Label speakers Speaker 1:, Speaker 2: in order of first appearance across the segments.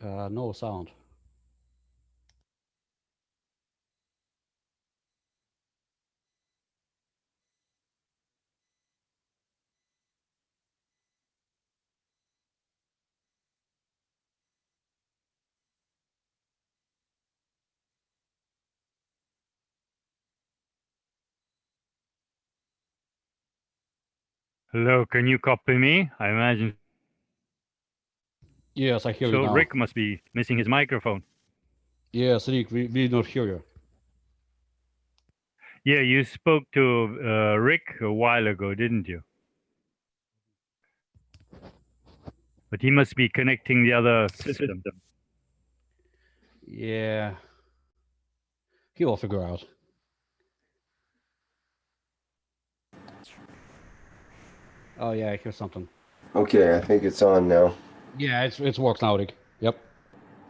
Speaker 1: No sound.
Speaker 2: Hello, can you copy me? I imagine.
Speaker 1: Yes, I hear you
Speaker 2: So
Speaker 1: now.
Speaker 2: Rick must be missing his microphone.
Speaker 1: Yes, Rick, we did not hear you.
Speaker 2: Yeah, you spoke to Rick a while ago, didn't you? But he must be connecting the other system.
Speaker 1: Yeah, he will figure out. Oh yeah, I hear something.
Speaker 3: Okay, I think it's on now.
Speaker 1: Yeah, it's works now, Rick. Yep.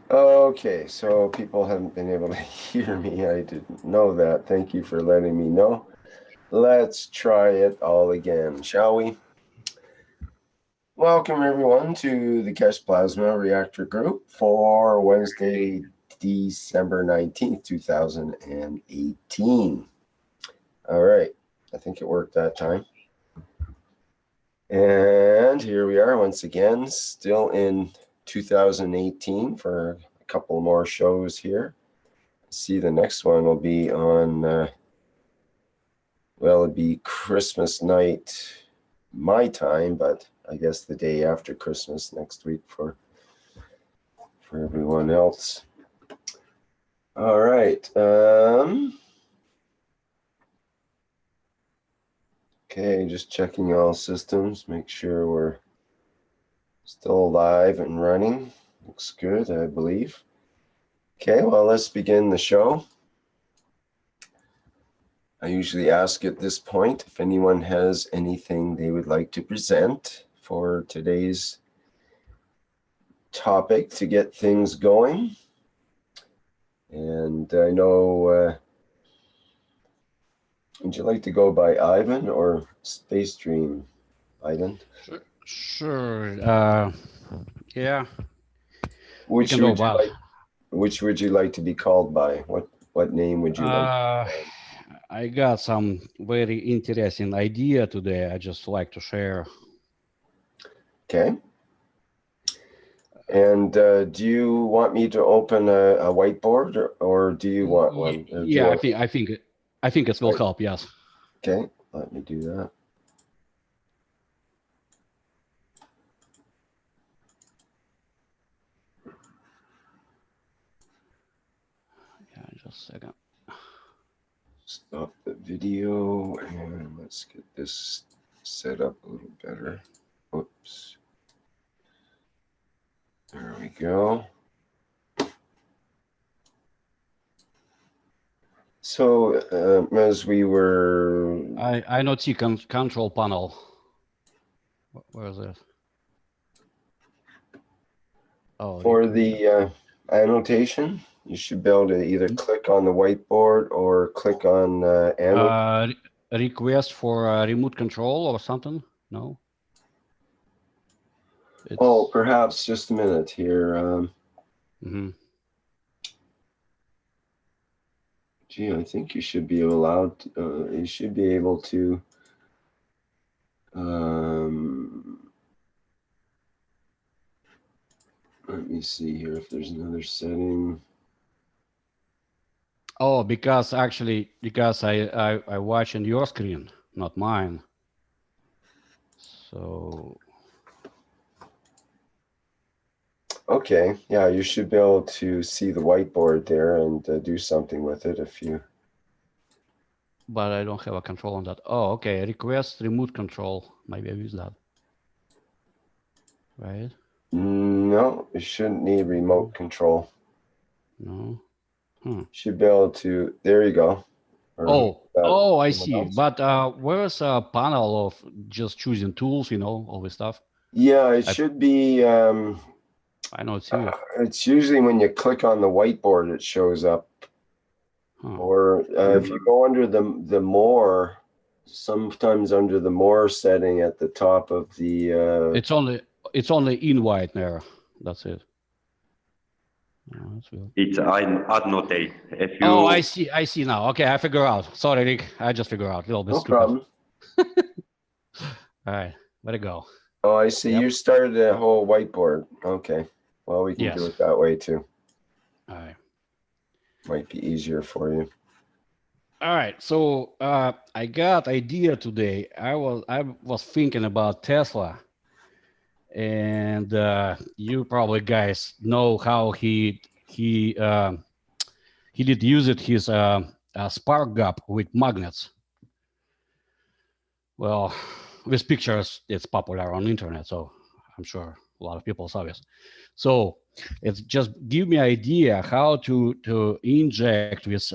Speaker 3: Okay, so people haven't been able to hear me. I didn't know that. Thank you for letting me know. Let's try it all again, shall we? Welcome, everyone, to the Keshe Plasma Reactor Group for Wednesday, December 19th, 2018. All right, I think it worked that time. And here we are once again, still in 2018 for a couple more shows here. See, the next one will be on, well, it'd be Christmas night, my time, but I guess the day after Christmas next week for everyone else. All right. Okay, just checking all systems, make sure we're still live and running. Looks good, I believe. Okay, well, let's begin the show. I usually ask at this point if anyone has anything they would like to present for today's topic to get things going. And I know, would you like to go by Ivan or Space Dream, Ivan?
Speaker 1: Sure. Yeah.
Speaker 3: Which
Speaker 1: We can
Speaker 3: would
Speaker 1: go
Speaker 3: you
Speaker 1: about.
Speaker 3: like? Which would you like to be called by? What name would you like?
Speaker 1: I got some very interesting idea today. I just like to share.
Speaker 3: Okay. And do you want me to open a whiteboard, or do you want one? Or do you
Speaker 1: Yeah,
Speaker 3: want
Speaker 1: I think it will
Speaker 3: right.
Speaker 1: help. Yes.
Speaker 3: Okay, let me do that.
Speaker 1: Yeah, just a second.
Speaker 3: Stop the video and let's get this set up a little better. Oops. There we go. So as we were,
Speaker 1: I not see control panel. Where is it? Oh,
Speaker 3: for the annotation, you should be able to either click on the whiteboard or click on annotate.
Speaker 1: Request for remote control or something? No.
Speaker 3: Oh, perhaps just a minute here. Gee, I think you should be allowed. You should be able to. Let me see here if there's another setting.
Speaker 1: Oh, because I watch on your screen, not mine. So.
Speaker 3: Okay, yeah, you should be able to see the whiteboard there and do something with it if you.
Speaker 1: But I don't have a control on that. Oh, okay. Request remote control. Maybe I use that. Right?
Speaker 3: No, you shouldn't need remote control.
Speaker 1: No.
Speaker 3: Should be able to. There you go.
Speaker 1: Oh, I see. Else? But where's a panel of just choosing tools? All this stuff.
Speaker 3: Yeah, it should be.
Speaker 1: I know it's here.
Speaker 3: It's usually when you click on the whiteboard, it shows up. Or if you go under the more, sometimes under the more setting at the top of the.
Speaker 1: It's only in white there. That's it. Oh, that's weird.
Speaker 4: It's annotate. If you
Speaker 1: Oh, I see now. Okay, I figure out. Sorry, Rick. I just figure out. A little bit
Speaker 3: No
Speaker 1: stupid.
Speaker 3: problem.
Speaker 1: All right, let it go.
Speaker 3: Oh, I see.
Speaker 1: Yep.
Speaker 3: You started a whole whiteboard. Okay. Well, we can do
Speaker 1: Yes.
Speaker 3: it that way too.
Speaker 1: All right.
Speaker 3: Might be easier for you.
Speaker 1: All right. So I got idea today. I was thinking about Tesla, and you probably guys know how he did use it his spark gap with magnets. Well, with pictures, it's popular on the internet, so I'm sure a lot of people saw this. So it's just give me idea how to inject this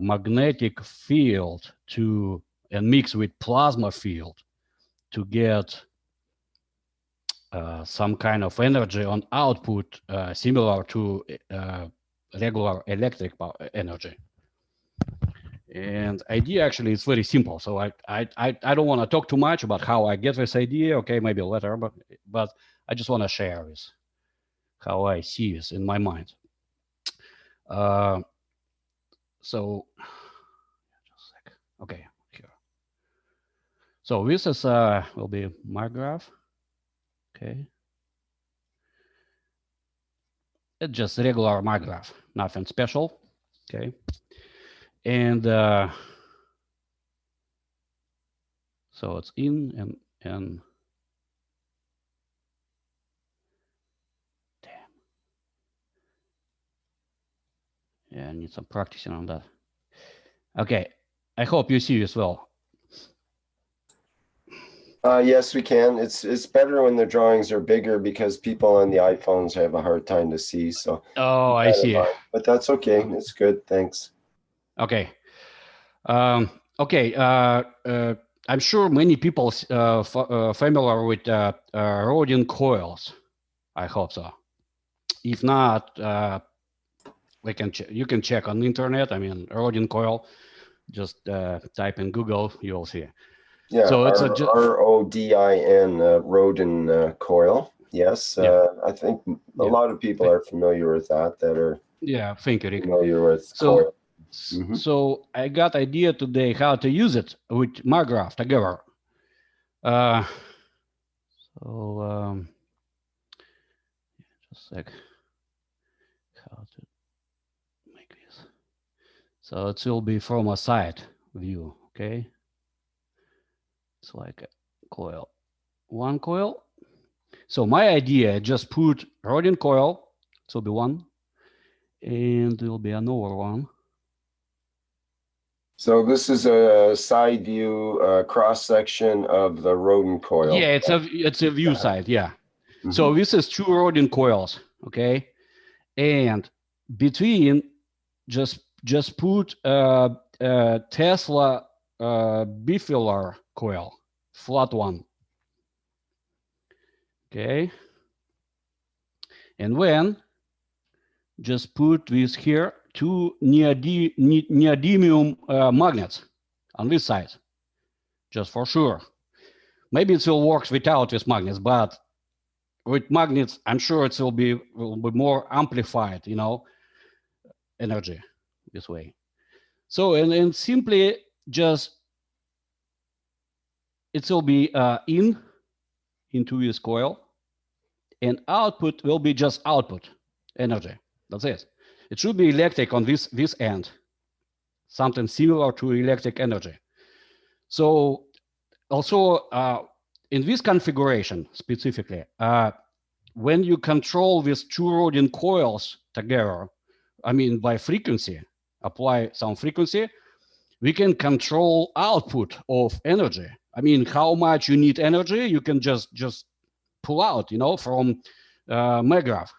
Speaker 1: magnetic field to and mix with plasma field to get some kind of energy on output similar to regular electric power energy. And idea actually is very simple. So I don't want to talk too much about how I get this idea. Okay, maybe later, but I just want to share this, how I see this in my mind. So just a sec. Okay, here. So this is will be my graph. Okay. It's just regular my graph, nothing special. Okay. And so it's in and damn. Yeah, I need some practicing on that. Okay, I hope you see this well.
Speaker 3: Yes, we can. It's better when the drawings are bigger because people on the iPhones have a hard time to see. So
Speaker 1: Oh, I see.
Speaker 3: But that's okay. It's good. Thanks.
Speaker 1: Okay. Okay. I'm sure many people familiar with Rodin coils. I hope so. If not, you can check on the internet. I mean, Rodin coil. Just type in Google, you'll see.
Speaker 3: Yeah,
Speaker 1: so it's
Speaker 3: RODIN, Rodin coil. Yes,
Speaker 1: yeah.
Speaker 3: I think a lot of people are familiar with that are
Speaker 1: thank you, Rick.
Speaker 3: familiar with coil.
Speaker 1: So I got idea today how to use it with my graph together. Just a sec. How to make this? So it will be from a side view. Okay. It's like a coil, one coil. So my idea, just put Rodin coil. It will be one, and there will be another one.
Speaker 3: So this is a side view cross section of the Rodin coil.
Speaker 1: Yeah, it's a view side. Yeah. So this is two Rodin coils. Okay, and between just put Tesla bifilar coil, flat one. Okay. And when just put this here, two neodymium magnets on this side, just for sure. Maybe it will work without these magnets, but with magnets, I'm sure it will be more amplified, energy this way. So and simply just it will be into this coil, and output will be just output energy. That's it. It should be electric on this end, something similar to electric energy. So also in this configuration specifically, when you control these two Rodin coils together, I mean by frequency, apply some frequency, we can control output of energy. I mean, how much you need energy, you can just pull out, from MAGRAPH.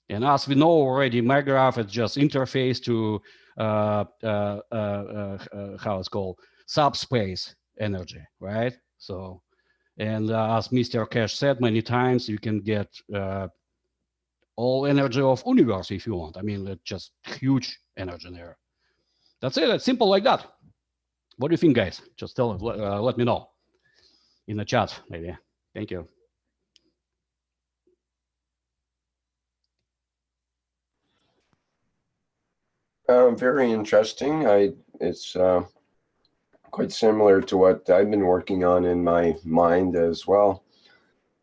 Speaker 1: And as we know already, MAGRAPH is just interface to how it's called, subspace energy, right? So, and as Mr. Keshe said many times, you can get all energy of universe if you want. I mean, it's just huge energy there. That's it. It's simple like that. What do you think, guys? Just let me know in the chat, maybe. Thank you.
Speaker 3: Very interesting. It's quite similar to what I've been working on in my mind as well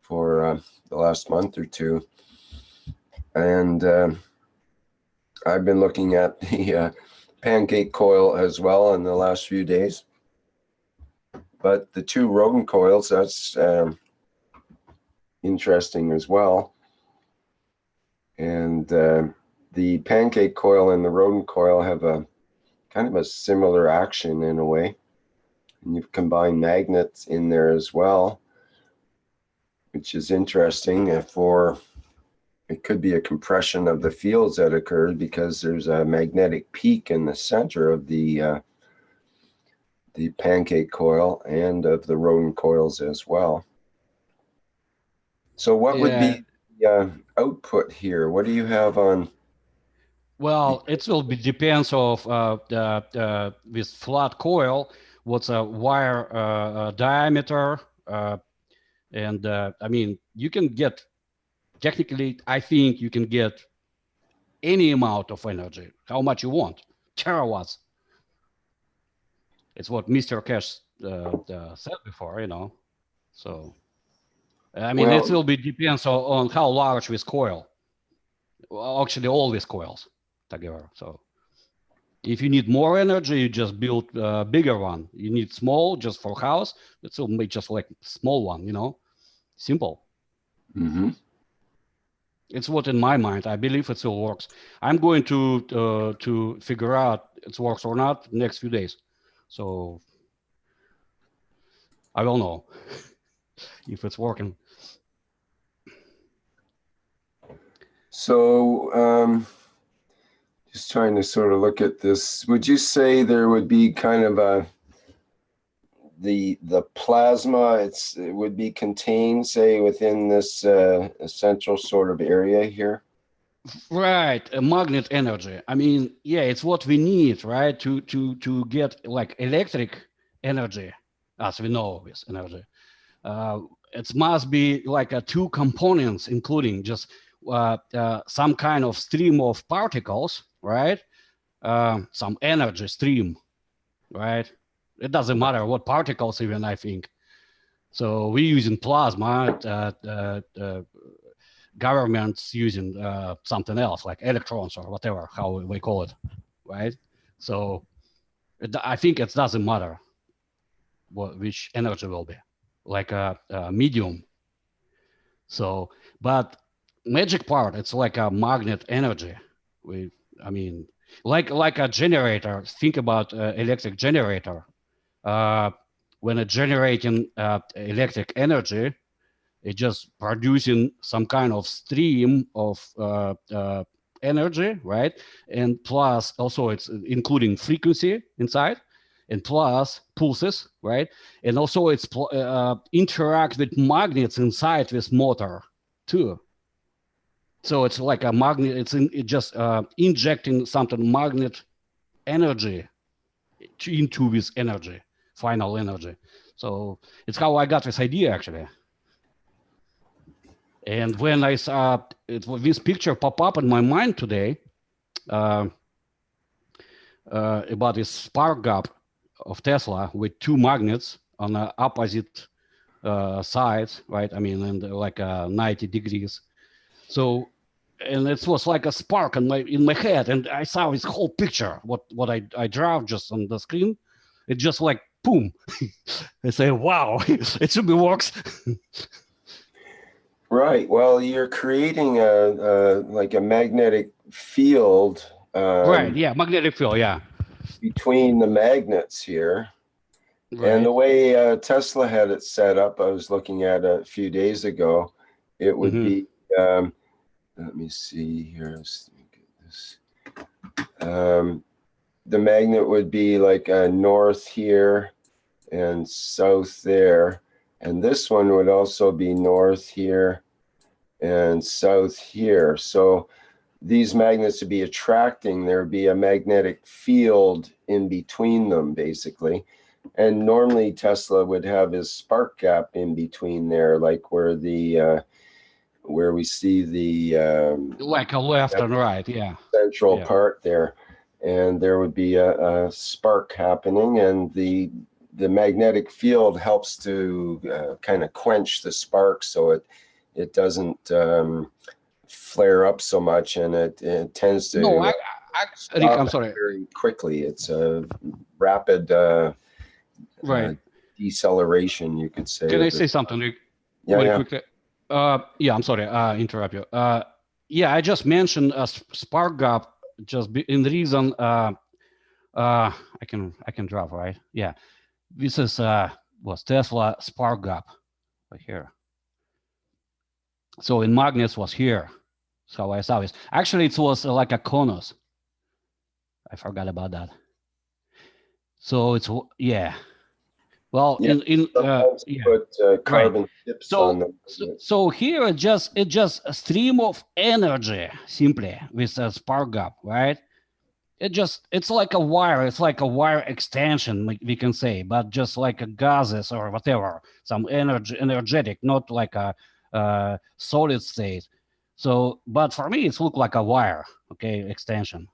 Speaker 3: for the last month or two. And I've been looking at the pancake coil as well in the last few days. But the two rodent coils, that's interesting as well. And the pancake coil and the rodent coil have a kind of a similar action in a way. And you've combined magnets in there as well, which is interesting for, it could be a compression of the fields that occurred because there's a magnetic peak in the center of the pancake coil and of the rodent coils as well. So what would be the output here? What do you have on?
Speaker 1: Well, it will be depends of with flat coil, what's a wire diameter, and I mean, you can get, technically, I think you can get any amount of energy, how much you want, terawatts. It's what Mr. Keshe said before, you know. So, I mean,
Speaker 3: Well,
Speaker 1: it will be depends on how large this coil. Well, actually, all these coils together. So, if you need more energy, you just build a bigger one. You need small just for house. It will make just like small one, you know, simple.
Speaker 3: mm-hmm.
Speaker 1: It's what in my mind. I believe it still works. I'm going to figure out it works or not next few days. So I will know if it's working.
Speaker 3: So just trying to sort of look at this. Would you say there would be kind of a the plasma? It would be contained, say, within this essential sort of area here.
Speaker 1: Right, magnet energy. I mean, yeah, it's what we need, right, to get like electric energy, as we know with energy. It must be like two components, including just some kind of stream of particles, right? Some energy stream, right? It doesn't matter what particles even, I think. So we're using plasma, governments using something else like electrons or whatever, how we call it, right? So I think it doesn't matter which energy will be, like a medium. So, but magic part, it's like a magnet energy. I mean, like a generator. Think about electric generator. When it's generating electric energy, it's just producing some kind of stream of energy, right? And plus also it's including frequency inside, and plus pulses, right? And also it's interact with magnets inside this motor too. So it's like a magnet, it's just injecting something magnet energy into this energy, final energy. So it's how I got this idea actually. And when I saw this picture pop up in my mind today about this spark gap of Tesla with two magnets on the opposite sides, right? I mean, and like 90 degrees. So, and it was like a spark in my head, and I saw this whole picture. What I draw just on the screen, it just like boom. I say, wow, it should be works.
Speaker 3: Right. Well, you're creating a like a magnetic field.
Speaker 1: Right. Yeah. Magnetic field. Yeah.
Speaker 3: Between the magnets here. Right. And the way Tesla had it set up, I was looking at a few days ago, it would be, let me see here. Let's look at this. The magnet would be like north here and south there. And this one would also be north here and south here. So these magnets would be attracting, there would be a magnetic field in between them, basically. And normally Tesla would have his spark gap in between there, like where the where we see the
Speaker 1: like a left and right, yeah,
Speaker 3: central part there. and there would be a spark happening, and the magnetic field helps to kind of quench the spark, so it doesn't flare up so much, and it tends to
Speaker 1: No, Rick, I'm
Speaker 3: stop
Speaker 1: sorry.
Speaker 3: very quickly. It's a rapid
Speaker 1: Right.
Speaker 3: deceleration, you could say.
Speaker 1: Can I say something, Rick?
Speaker 3: Yeah,
Speaker 1: Very
Speaker 3: yeah.
Speaker 1: quickly. Yeah, I'm sorry, interrupt you. Yeah, I just mentioned a spark gap just in reason. I can drop, right? Yeah, this is was Tesla spark gap right here. So in magnets was here. So I saw this. Actually, it was like a conus. I forgot about that. So it's yeah. Well,
Speaker 3: Yeah, sometimes
Speaker 1: yeah.
Speaker 3: put carbon chips on them.
Speaker 1: So here it just a stream of energy simply with a spark gap, right? It's like a wire. It's like a wire extension, we can say, but just like a gases or whatever, some energetic, not like a solid state. So, but for me, it's look like a wire, okay, extension,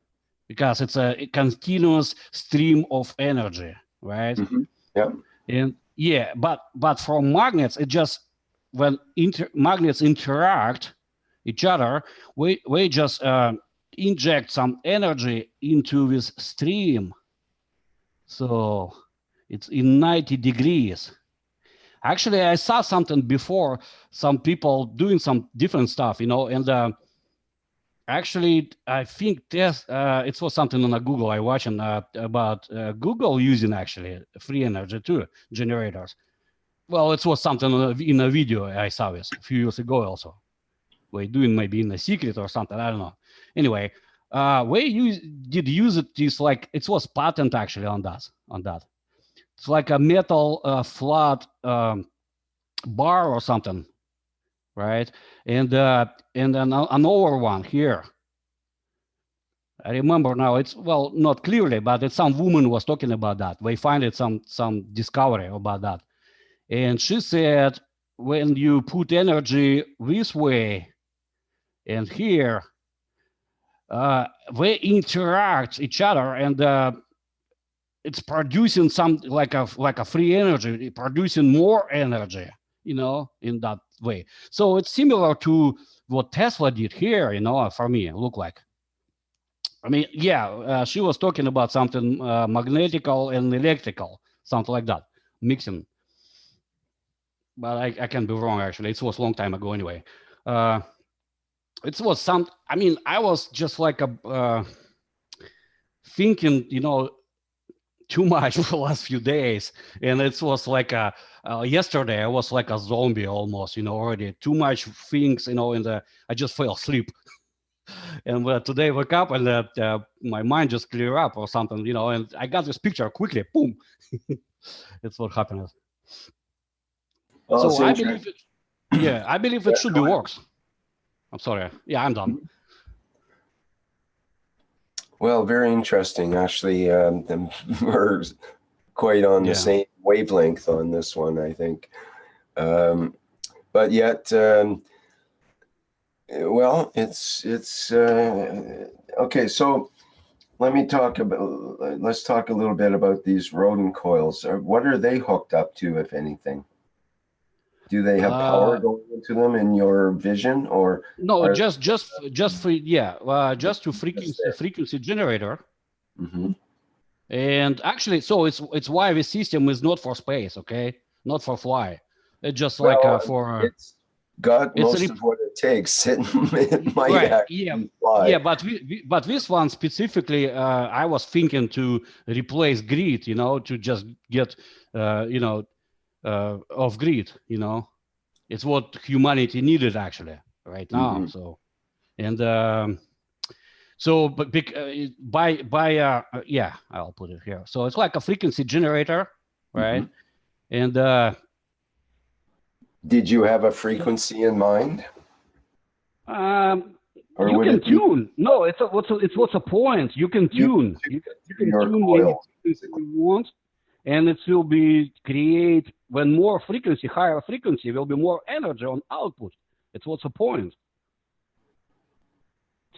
Speaker 1: because it's a continuous stream of energy, right?
Speaker 3: Mm-hmm. Yeah.
Speaker 1: And yeah, but for magnets, it just when magnets interact each other, we just inject some energy into this stream. So it's in 90 degrees. Actually, I saw something before, some people doing some different stuff, and actually, I think it was something on a Google I watching about Google using actually free energy too, generators. Well, it was something in a video I saw this a few years ago also. We're doing maybe in a secret or something, I don't know. Anyway, we did use it, it was patent actually on that. It's like a metal flat bar or something, right? And then another one here. I remember now, it's, well, not clearly, but it's some woman was talking about that. We find it some discovery about that. And she said, when you put energy this way and here, they interact each other, and it's producing some like a free energy, producing more energy, in that way. So it's similar to what Tesla did here, for me, it looked like. I mean, yeah, she was talking about something magnetical and electrical, something like that, mixing. But I can be wrong, actually. It was a long time ago anyway. It was I was just like thinking, too much for the last few days. And it was like yesterday, I was like a zombie almost, already too much things, and I just fell asleep. And today I woke up and my mind just clear up or something, and I got this picture quickly, boom. That's what happened.
Speaker 3: Well,
Speaker 1: So I believe it. Yeah, I believe it should be works. I'm sorry. Yeah, I'm done.
Speaker 3: Well, very interesting. Actually, we're quite on the same wavelength on this one, I think. But yet, well, it's okay. So let's talk a little bit about these rodent coils. What are they hooked up to, if anything? Do they have power going into them in your vision, or
Speaker 1: no? Just to frequency generator.
Speaker 3: Mm-hmm.
Speaker 1: And actually, so it's why this system is not for space, okay? Not for fly. It's just like for.
Speaker 3: It's got most of what it takes. It might actually fly.
Speaker 1: Yeah, but this one specifically, I was thinking to replace grid, to just get, off grid, it's what humanity needed actually right now.
Speaker 3: Mm-hmm.
Speaker 1: So, and so, but yeah, I'll put it here. So it's like a frequency generator, right? Mm-hmm. And
Speaker 3: did you have a frequency in mind?
Speaker 1: Or you can tune. No, what's a point? You can tune. You can tune any frequency you want, and it will be create when more frequency, higher frequency, will be more energy on output. It's what's a point.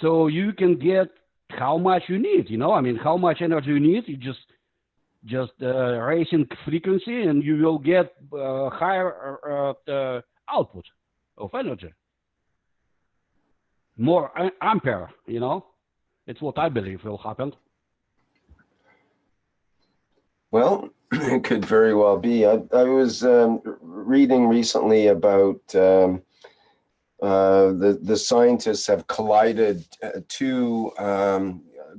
Speaker 1: So you can get how much you need. I mean, how much energy you need. You just raising frequency, and you will get higher output of energy, more ampere. It's what I believe will happen.
Speaker 3: Well, it could very well be. I was reading recently about the scientists have collided two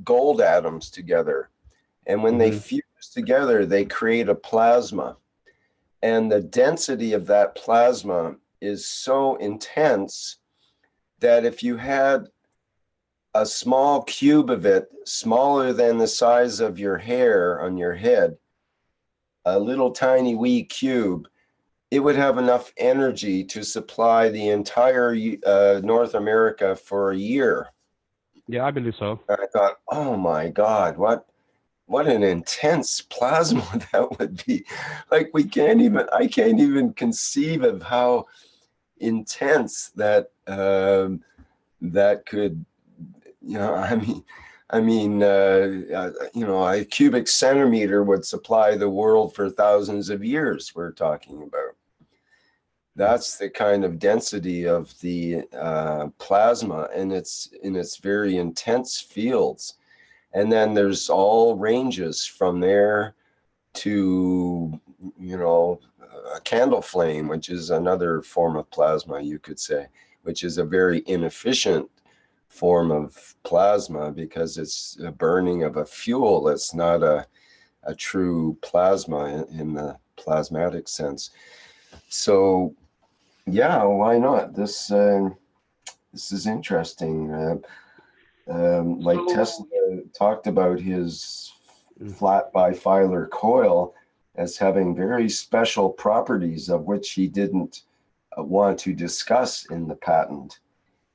Speaker 3: gold atoms together. And when they fuse together, they create a plasma. And the density of that plasma is so intense that if you had a small cube of it, smaller than the size of your hair on your head, a little tiny wee cube, it would have enough energy to supply the entire North America for a year.
Speaker 1: Yeah, I believe so.
Speaker 3: And I thought, oh my God, what an intense plasma that would be. Like I can't even conceive of how intense that that could, a cubic centimeter would supply the world for thousands of years we're talking about. That's the kind of density of the plasma, and it's in its very intense fields. And then there's all ranges from there to, a candle flame, which is another form of plasma, you could say, which is a very inefficient form of plasma because it's a burning of a fuel. It's not a true plasma in the plasmatic sense. So, yeah, why not? This is interesting. Tesla talked about his flat bifilar coil as having very special properties of which he didn't want to discuss in the patent.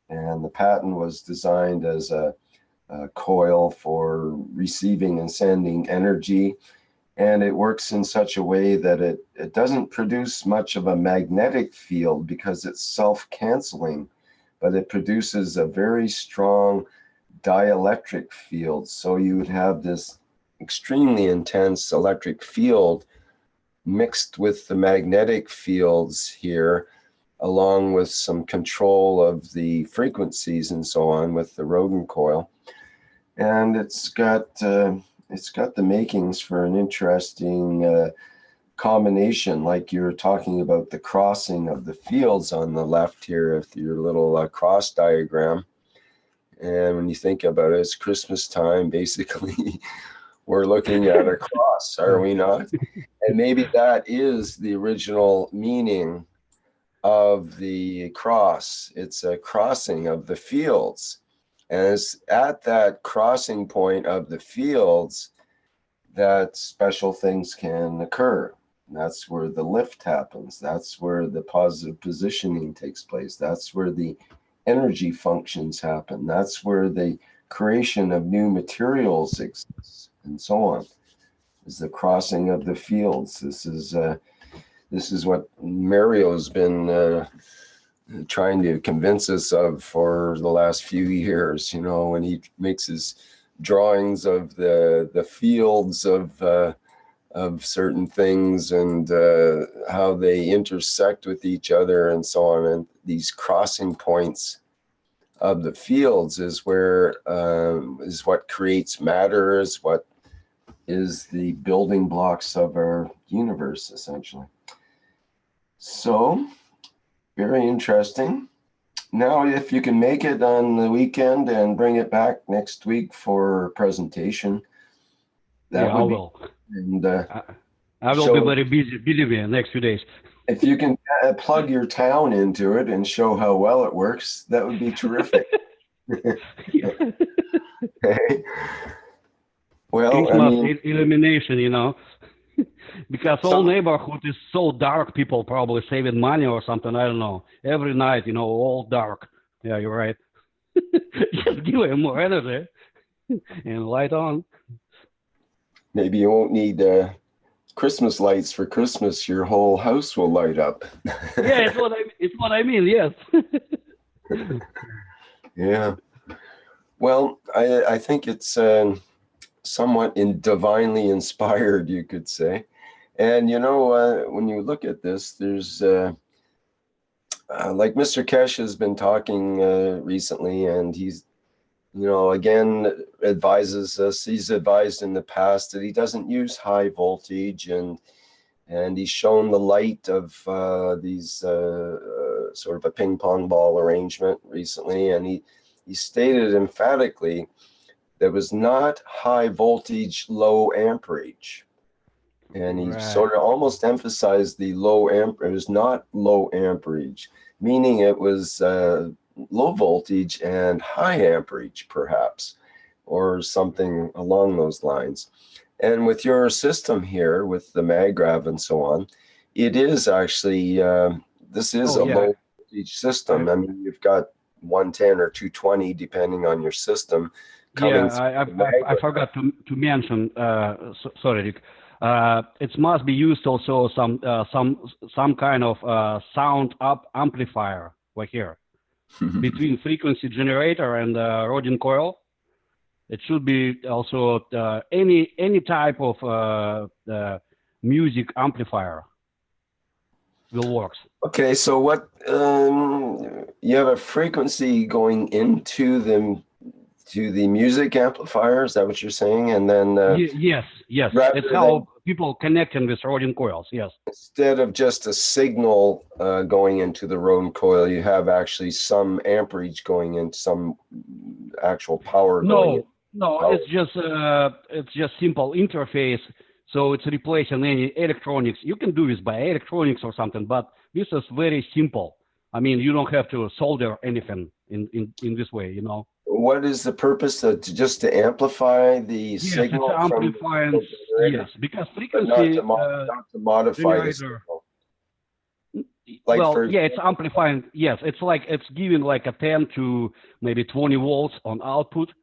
Speaker 3: And the patent was designed as a coil for receiving and sending energy. And it works in such a way that it doesn't produce much of a magnetic field because it's self-canceling, but it produces a very strong dielectric field. So you would have this extremely intense electric field mixed with the magnetic fields here, along with some control of the frequencies and so on with the Rodin coil. And it's got the makings for an interesting combination, like you were talking about the crossing of the fields on the left here with your little cross diagram. And when you think about it, it's Christmas time, basically. We're looking at a cross, are we not? And maybe that is the original meaning of the cross. It's a crossing of the fields. And it's at that crossing point of the fields that special things can occur. And that's where the lift happens. That's where the positive positioning takes place. That's where the energy functions happen. That's where the creation of new materials exists, and so on. Is the crossing of the fields. This is what Mario's been trying to convince us of for the last few years. When he makes his drawings of the fields of certain things and how they intersect with each other and so on, and these crossing points of the fields is where is what creates matter, is what is the building blocks of our universe, essentially. So, very interesting. Now, if you can make it on the weekend and bring it back next week for presentation, that would
Speaker 1: I
Speaker 3: be.
Speaker 1: will.
Speaker 3: And
Speaker 1: I will be very busy, believe me, next few days.
Speaker 3: If you can plug your town into it and show how well it works, that would be terrific. Okay. Well,
Speaker 1: Christmas illumination, because whole neighborhood is so dark. People probably saving money or something. I don't know. Every night, all dark. Yeah, you're right. Just give them more energy and light on.
Speaker 3: Maybe you won't need Christmas lights for Christmas. Your whole house will light up.
Speaker 1: Yeah, it's what I mean. Yes.
Speaker 3: Yeah. Well, I think it's somewhat divinely inspired, you could say. And you know, when you look at this, there's like Mr. Keshe has been talking recently, and he's, you know, again advises us. He's advised in the past that he doesn't use high voltage, and he's shown the light of these sort of a ping pong ball arrangement recently, and he stated emphatically there was not high voltage, low amperage. And he sort of almost emphasized the low amperage. It was not low amperage, meaning it was low voltage and high amperage, perhaps, or something along those lines. And with your system here, with the MagGrav and so on, it is actually, this is a low voltage system. I mean, you've got 110 or 220, depending on your system.
Speaker 1: I forgot to mention, sorry, Rick. It must be used also some kind of sound amplifier like here between frequency generator and Rodin coil. It should be also any type of music amplifier will work.
Speaker 3: Okay, so what you have a frequency going into the music amplifier, is that what you're saying? And then
Speaker 1: yes, it's how people connecting with Rodin coils. Yes,
Speaker 3: instead of just a signal going into the Rodin coil, you have actually some amperage going in, some actual power going in.
Speaker 1: No, it's just simple interface. So it's replacing any electronics. You can do this by electronics or something, but this is very simple. I mean, you don't have to solder anything in this way, you know.
Speaker 3: What is the purpose? Just to amplify the signal?
Speaker 1: Yes, amplifying. Yes, because frequency.
Speaker 3: Not to modify the signal.
Speaker 1: Like it's amplifying. Yes, it's giving like a 10 to maybe 20 volts on output.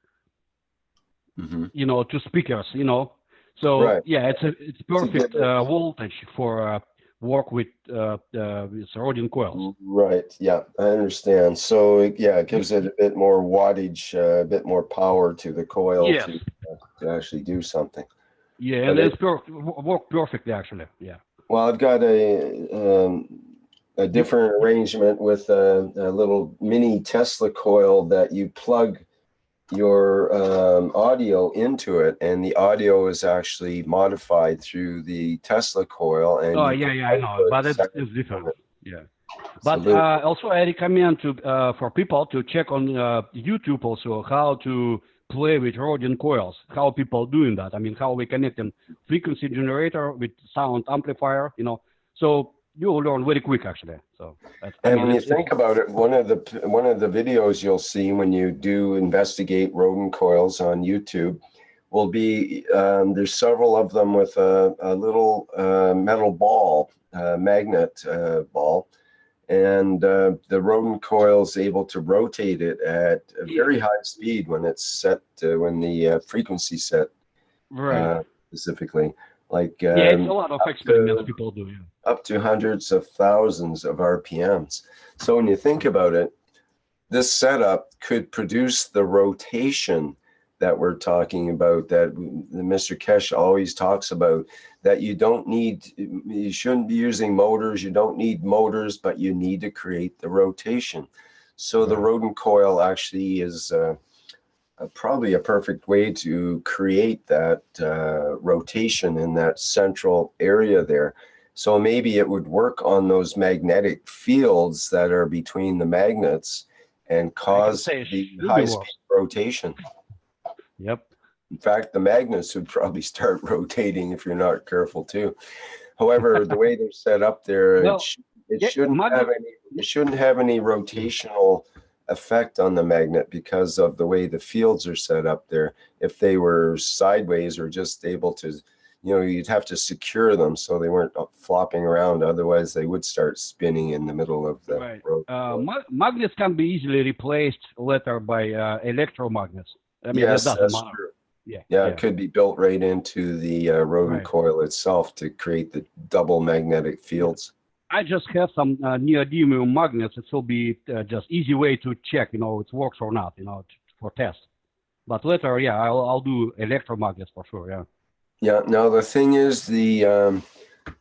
Speaker 1: You know, to speakers. You know, so it's perfect voltage for work with Rodin coils.
Speaker 3: Right. Yeah, I understand. So yeah, it gives it a bit more wattage, a bit more power to the coil to actually do something.
Speaker 1: Yeah, and it's work perfectly actually. Yeah.
Speaker 3: Well, I've got a different arrangement with a little mini Tesla coil that you plug your audio into it, and the audio is actually modified through the Tesla coil. And
Speaker 1: I know, but it's different. Yeah, but also I recommend for people to check on YouTube also how to play with Rodin coils, how people doing that. I mean, how we connecting frequency generator with sound amplifier, you know. So you will learn very quick actually. So
Speaker 3: when you think about it, one of the videos you'll see when you do investigate Rodin coils on YouTube will be there's several of them with a little metal ball, magnet ball, and the Rodin coil is able to rotate it at a very high speed when it's set when the frequency set specifically. Like
Speaker 1: it's a lot of experiments people do. Yeah.
Speaker 3: Up to hundreds of thousands of RPMs. So when you think about it, this setup could produce the rotation that we're talking about, that Mr. Keshe always talks about, that you shouldn't be using motors, you don't need motors, but you need to create the rotation. So the Rodin coil actually is probably a perfect way to create that rotation in that central area there. So maybe it would work on those magnetic fields that are between the magnets and cause the high-speed rotation.
Speaker 1: Yep.
Speaker 3: In fact, the magnets would probably start rotating if you're not careful too. However, the way they're set up there, it shouldn't have any rotational effect on the magnet because of the way the fields are set up there. If they were sideways or just able to, you know, you'd have to secure them so they weren't flopping around. Otherwise, they would start spinning in the middle of the road.
Speaker 1: Magnets can be easily replaced later by electromagnets. I mean,
Speaker 3: yes,
Speaker 1: that doesn't matter.
Speaker 3: True.
Speaker 1: Yeah,
Speaker 3: it could be built right into the Rodin coil itself to create the double magnetic fields.
Speaker 1: I just have some neodymium magnets. It will be just easy way to check, you know, it works or not, you know, for test. But later, yeah, I'll do electromagnets for sure. Yeah.
Speaker 3: Yeah. Now the thing is,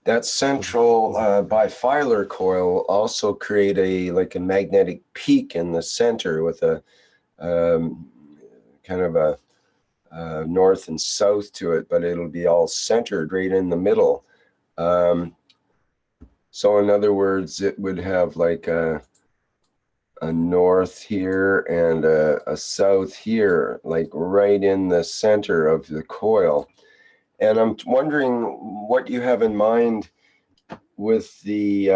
Speaker 3: that central bifilar coil also create a magnetic peak in the center with a kind of a north and south to it, but it'll be all centered right in the middle. So in other words, it would have like a north here and a south here, like right in the center of the coil. And I'm wondering what you have in mind with the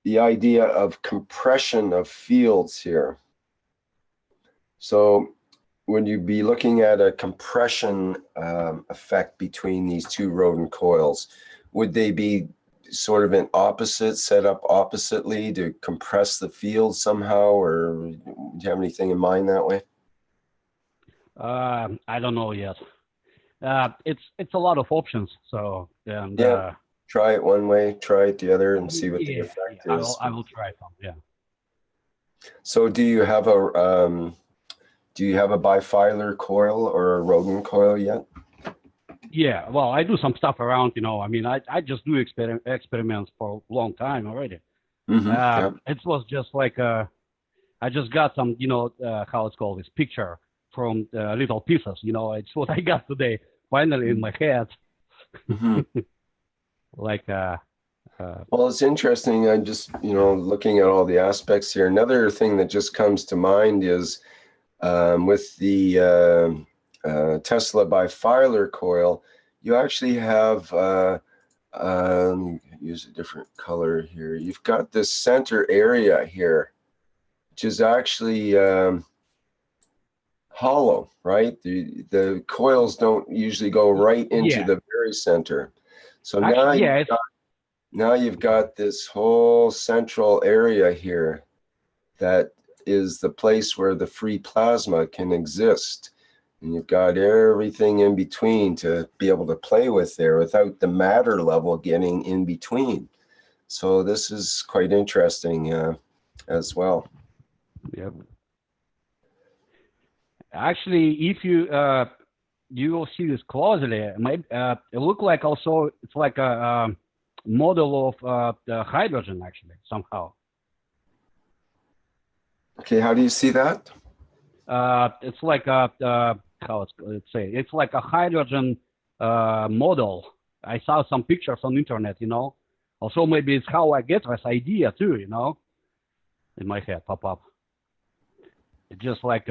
Speaker 3: idea of compression of fields here. So would you be looking at a compression effect between these two rodent coils? Would they be sort of in opposite, set up oppositely to compress the field somehow, or do you have anything in mind that way?
Speaker 1: I don't know yet. It's a lot of options. So and
Speaker 3: yeah, try it one way, try it the other, and see what the effect is.
Speaker 1: I will try some. Yeah.
Speaker 3: So do you have a bifilar coil or a rodent coil yet?
Speaker 1: Yeah, well, I do some stuff around, I mean, I just do experiments for a long time already. It was just like, I just got some, how it's called, this picture from little pieces, it's what I got today, finally in my head. Like,
Speaker 3: well, it's interesting. I'm just, looking at all the aspects here. Another thing that just comes to mind is with the Tesla bifilar coil, you actually have, use a different color here. You've got this center area here, which is actually hollow, right? The coils don't usually go right into the very center. So actually, now you've got this whole central area here that is the place where the free plasma can exist. And you've got everything in between to be able to play with there without the matter level getting in between. So this is quite interesting as well.
Speaker 1: Yep. Actually, if you will see this closely, it look like also it's like a model of the hydrogen actually somehow.
Speaker 3: Okay, how do you see that?
Speaker 1: It's like let's say it's like a hydrogen model. I saw some pictures on the internet, Also, maybe it's how I get this idea too, in my head pop up. It's just like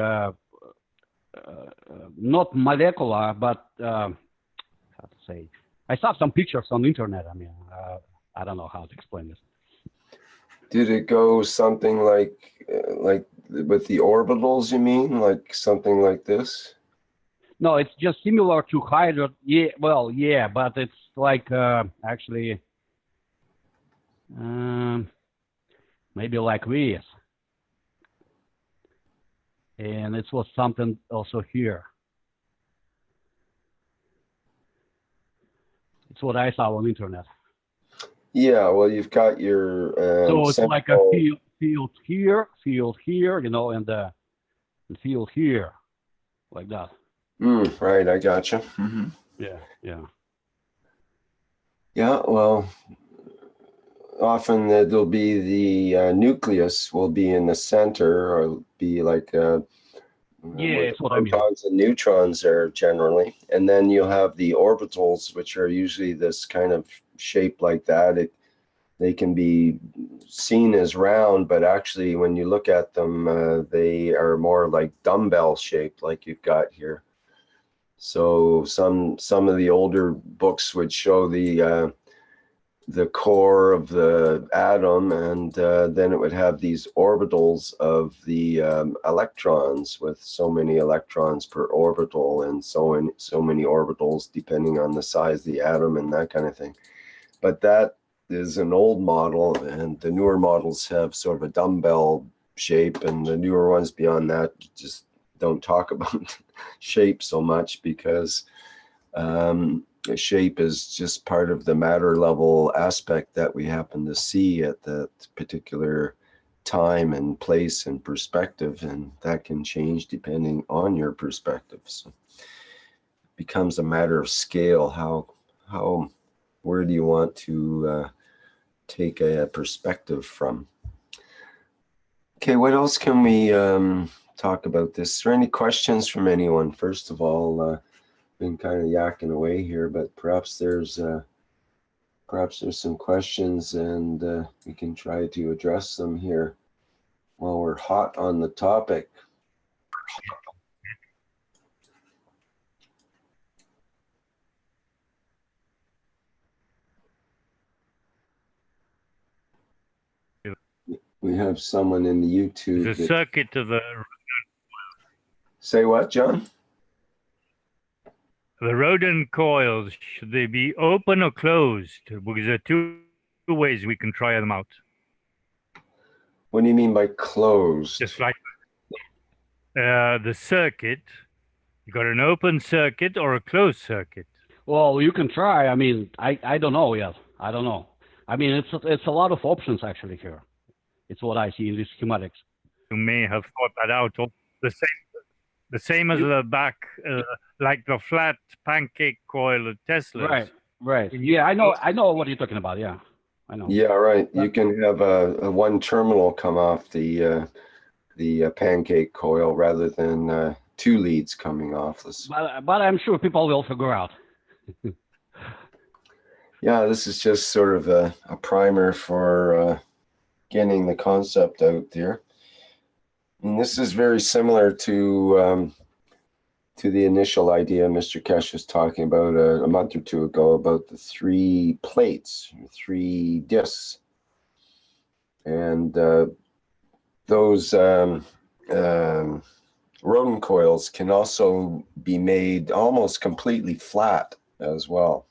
Speaker 1: not molecular, but how to say? I saw some pictures on the internet. I mean, I don't know how to explain this.
Speaker 3: Did it go something like with the orbitals, you mean? Like something like this?
Speaker 1: No, it's just similar to hydrogen. Yeah, well, yeah, but it's like actually maybe like this. And it was something also here. It's what I saw on the internet.
Speaker 3: Yeah, well, you've got your
Speaker 1: so it's like a field here, and field here, like that.
Speaker 3: Right, I gotcha.
Speaker 1: Yeah.
Speaker 3: Yeah, well, often there'll be the nucleus will be in the center, or be like
Speaker 1: it's what
Speaker 3: protons and neutrons are generally, and then you'll have the orbitals, which are usually this kind of shape like that. They can be seen as round, but actually when you look at them, they are more like dumbbell shaped, like you've got here. So some of the older books would show the core of the atom, and then it would have these orbitals of the electrons, with so many electrons per orbital, and so many orbitals depending on the size of the atom and that kind of thing. But that is an old model, and the newer models have sort of a dumbbell shape, and the newer ones beyond that just don't talk about shape so much, because shape is just part of the matter level aspect that we happen to see at that particular time and place and perspective, and that can change depending on your perspective. So it becomes a matter of scale. Where do you want to take a perspective from? Okay, what else can we talk about this? Is there any questions from anyone? First of all, been kind of yakking away here, but perhaps there's some questions, and we can try to address them here while we're hot on the topic. We have someone in the YouTube.
Speaker 2: The circuit of the
Speaker 3: Say what, John?
Speaker 2: rodent coils, should they be open or closed? Because there are two ways we can try them out.
Speaker 3: What do you mean by closed?
Speaker 2: Just like the circuit, you got an open circuit or a closed circuit.
Speaker 1: Well, you can try. I mean, I don't know yet. I don't know. I mean, it's a lot of options actually here. It's what I see in these schematics.
Speaker 2: You may have thought that out. The same as the back, like the flat pancake coil of Tesla.
Speaker 1: Right, right. Yeah, I know what you're talking about. Yeah, I know.
Speaker 3: Yeah, right. You can have a one terminal come off the pancake coil rather than two leads coming off this.
Speaker 1: But I'm sure people will figure out.
Speaker 3: Yeah, this is just sort of a primer for getting the concept out there. And this is very similar to the initial idea Mr. Keshe was talking about a month or two ago about the 3 plates, 3 discs. And those rodent coils can also be made almost completely flat as well.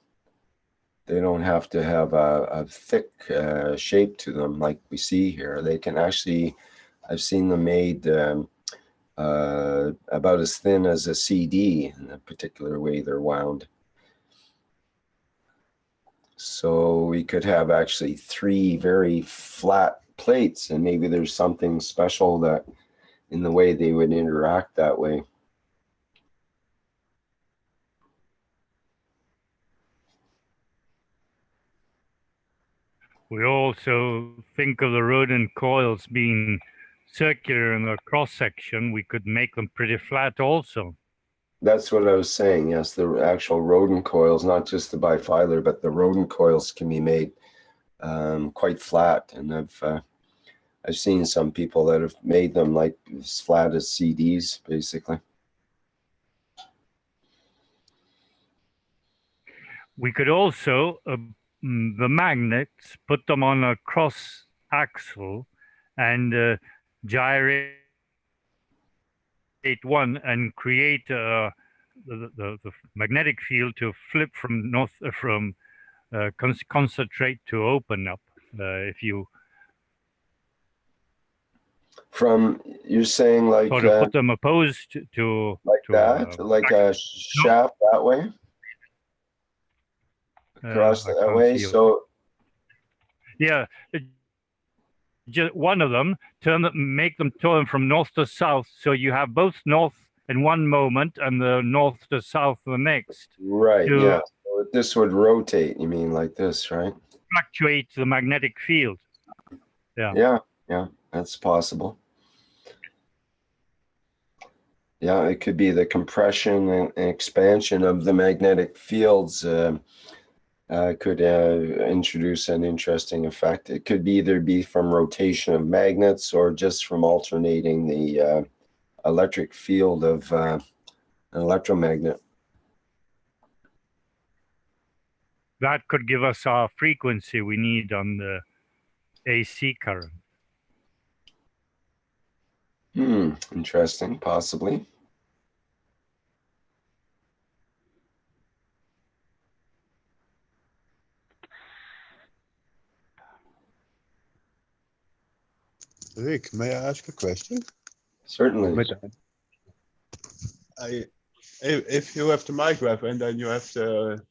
Speaker 3: They don't have to have a thick shape to them like we see here. They can actually, I've seen them made about as thin as a CD in a particular way they're wound. So we could have actually 3 very flat plates, and maybe there's something special that in the way they would interact that way.
Speaker 2: We also think of the rodent coils being circular in the cross section. We could make them pretty flat also.
Speaker 3: That's what I was saying. Yes, the actual rodent coils, not just the bifilar, but the rodent coils can be made quite flat. And I've seen some people that have made them like as flat as CDs, basically.
Speaker 2: We could also, the magnets, put them on a cross axle and gyrate one and create the magnetic field to flip from concentrate to open up. If you
Speaker 3: you're saying like
Speaker 2: sort of put them opposed to
Speaker 3: like that, like a shaft that way, across that way. So
Speaker 2: yeah, just one of them, make them turn from north to south, so you have both north in one moment and the north to south the next.
Speaker 3: Right. Yeah. So this would rotate. You mean like this, right?
Speaker 2: Fluctuate the magnetic field. Yeah.
Speaker 3: Yeah. Yeah. That's possible. Yeah, it could be the compression and expansion of the magnetic fields could introduce an interesting effect. It could either be from rotation of magnets or just from alternating the electric field of an electromagnet.
Speaker 2: That could give us our frequency we need on the AC current.
Speaker 3: Interesting, possibly.
Speaker 5: Rick, may I ask a question?
Speaker 3: Certainly.
Speaker 5: If you have the microwave and then you have the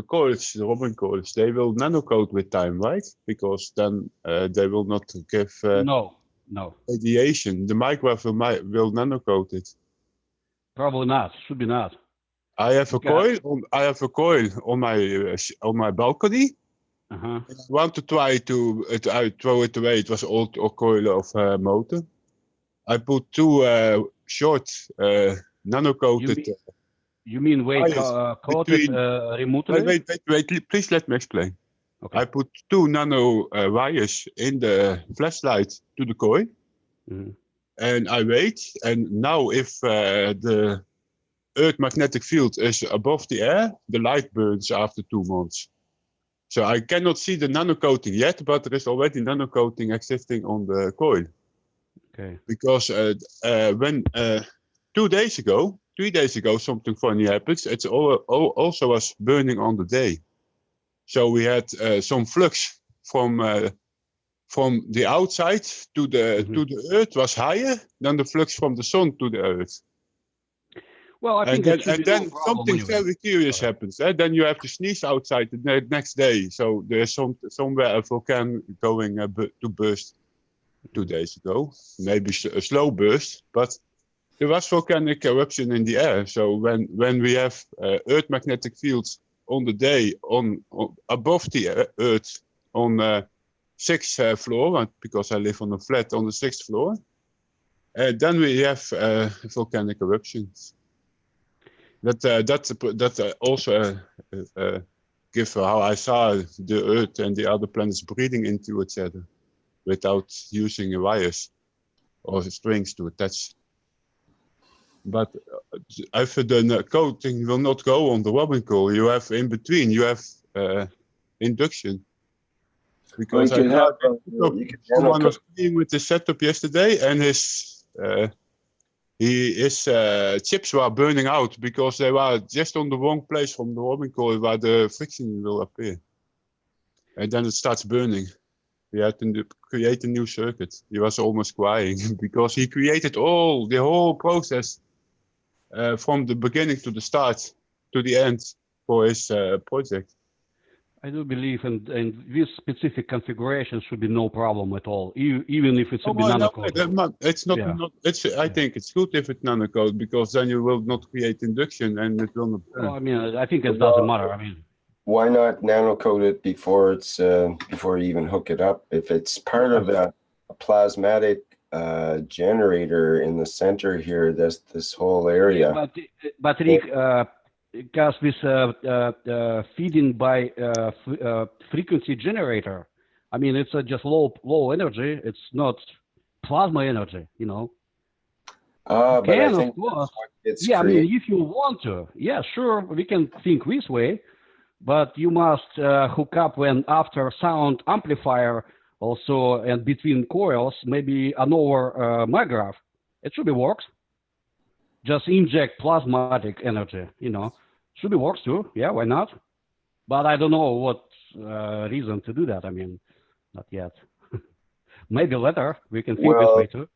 Speaker 5: coils, the robin coils, they will nano-coat with time, right? Because then they will not give...
Speaker 1: No, No,
Speaker 5: radiation, the microwave will nanocoat it.
Speaker 1: probably not. Should be not.
Speaker 5: I have a
Speaker 1: Okay.
Speaker 5: coil. I have a coil on my balcony.
Speaker 1: Uh-huh.
Speaker 5: I want to try to I throw it away. It was old coil of motor. I put two short nano-coated
Speaker 1: You mean wait, coated
Speaker 5: between.
Speaker 1: remotely?
Speaker 5: Wait, please let me explain.
Speaker 1: Okay.
Speaker 5: I put two nano wires in the flashlight to the coil, and I wait. And now, if the Earth magnetic field is above the air, the light burns after 2 months. So I cannot see the nano-coating yet, but there is already nano-coating existing on the coil.
Speaker 1: Okay.
Speaker 5: Because when 3 days ago, something funny happens. It's also was burning on the day. So we had some flux from the outside to the Earth was higher than the flux from the sun to the Earth.
Speaker 1: Well, I think
Speaker 5: then
Speaker 1: no
Speaker 5: something
Speaker 1: anyway.
Speaker 5: very curious happens. Then you have to sneeze outside the next day. So there's somewhere a volcano going to burst 2 days ago. Maybe a slow burst, but there was volcanic eruption in the air. So when we have Earth magnetic fields on the day on above the Earth on 6th floor, because I live on a flat on the 6th floor, then we have volcanic eruptions. That also give how I saw the Earth and the other planets breathing into each other without using wires or strings to attach. But if the coating will not go on the wobbling coil, you have in between, you have induction. Because someone was playing with the setup yesterday, and his chips were burning out because they were just on the wrong place from the wobbling coil where the friction will appear. And then it starts burning. He had to create a new circuit. He was almost crying because he created the whole process from the beginning to the start to the end for his project.
Speaker 1: I do believe in this specific configuration should be no problem at all, even if it's a nano-coated.
Speaker 5: It's not. I think it's good if it's nano-coated because then you will not create induction and it will not burn.
Speaker 1: Well, I mean, I think it doesn't matter. I mean,
Speaker 3: why not nano-coat it before it's before you even hook it up? If it's part of a plasmatic generator in the center here, this whole area.
Speaker 1: But Rick, because this feeding by frequency generator, I mean, it's just low energy. It's not plasma energy, you know.
Speaker 3: But I think
Speaker 1: of course.
Speaker 3: it's
Speaker 1: I mean, if you want to, yeah, sure, we can think this way, but you must hook up after sound amplifier also, and between coils, maybe another MAGRAPH. It should be works. Just inject plasmatic energy, you know. Should be works too. Yeah, why not? But I don't know what reason to do that. I mean, not yet. Maybe later we can think this way too.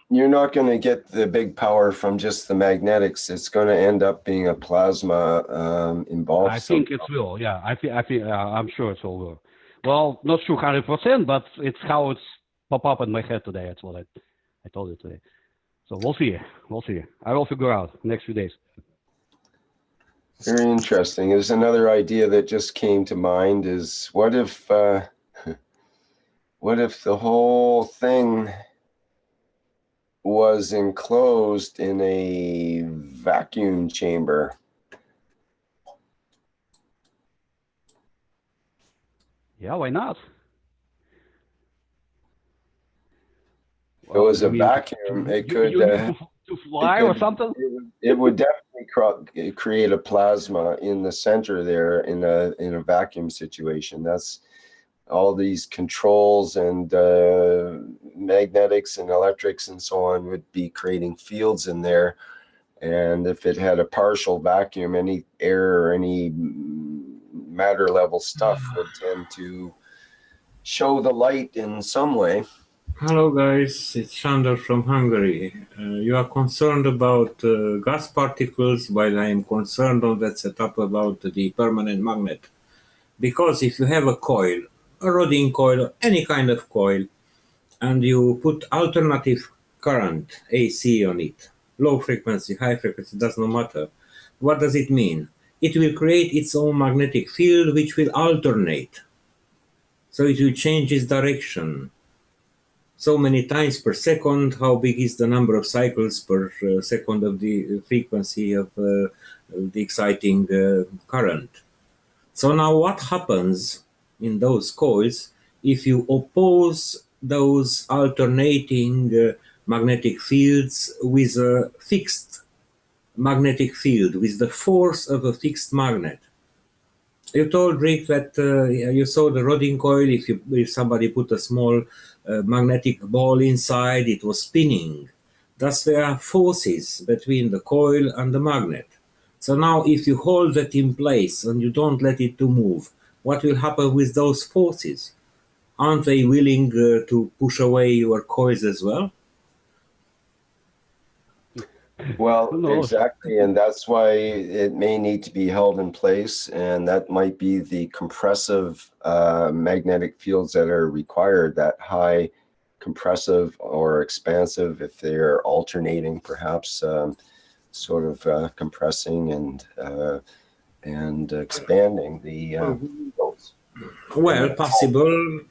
Speaker 3: You're not going to get the big power from just the magnetics. It's going to end up being a plasma involved.
Speaker 1: I think it will. Yeah, I think I'm sure it will. Well, not sure 100%, but it's how it's pop up in my head today. That's what I told you today. So we'll see. We'll see. I will figure out next few days.
Speaker 3: Very interesting. There's another idea that just came to mind is what if the whole thing was enclosed in a vacuum chamber?
Speaker 1: Yeah, why not?
Speaker 3: If it was a vacuum, it could
Speaker 1: to fly or something.
Speaker 3: It would definitely create a plasma in the center there in a vacuum situation. That's all these controls and magnetics and electrics and so on would be creating fields in there. And if it had a partial vacuum, any air or any matter level stuff would tend to show the light in some way.
Speaker 6: Hello guys, it's Sandor from Hungary. You are concerned about gas particles, while I am concerned on that setup about the permanent magnet. Because if you have a coil, a Rodin coil, any kind of coil, and you put alternative current, AC, on it, low frequency, high frequency, does not matter. What does it mean? It will create its own magnetic field which will alternate. So it will change its direction. So many times per second, how big is the number of cycles per second of the frequency of the exciting current. So now what happens in those coils if you oppose those alternating magnetic fields with a fixed magnetic field, with the force of a fixed magnet? You told Rick that you saw the rodding coil. If somebody put a small magnetic ball inside, it was spinning. Thus, there are forces between the coil and the magnet. So now, if you hold that in place and you don't let it to move, what will happen with those forces? Aren't they willing to push away your coils as well?
Speaker 3: Well,
Speaker 1: Who knows?
Speaker 3: exactly, and that's why it may need to be held in place, and that might be the compressive magnetic fields that are required, that high compressive or expansive, if they're alternating, perhaps sort of compressing and expanding the fields.
Speaker 6: Well, possible.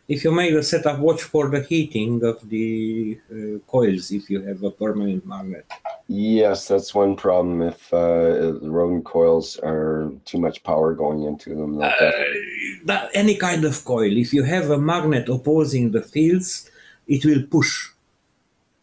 Speaker 6: If you make the setup, watch for the heating of the coils if you have a permanent magnet.
Speaker 3: Yes, that's one problem. If the rodent coils are too much power going into them, they'll definitely...
Speaker 6: Any kind of coil, if you have a magnet opposing the fields, it will push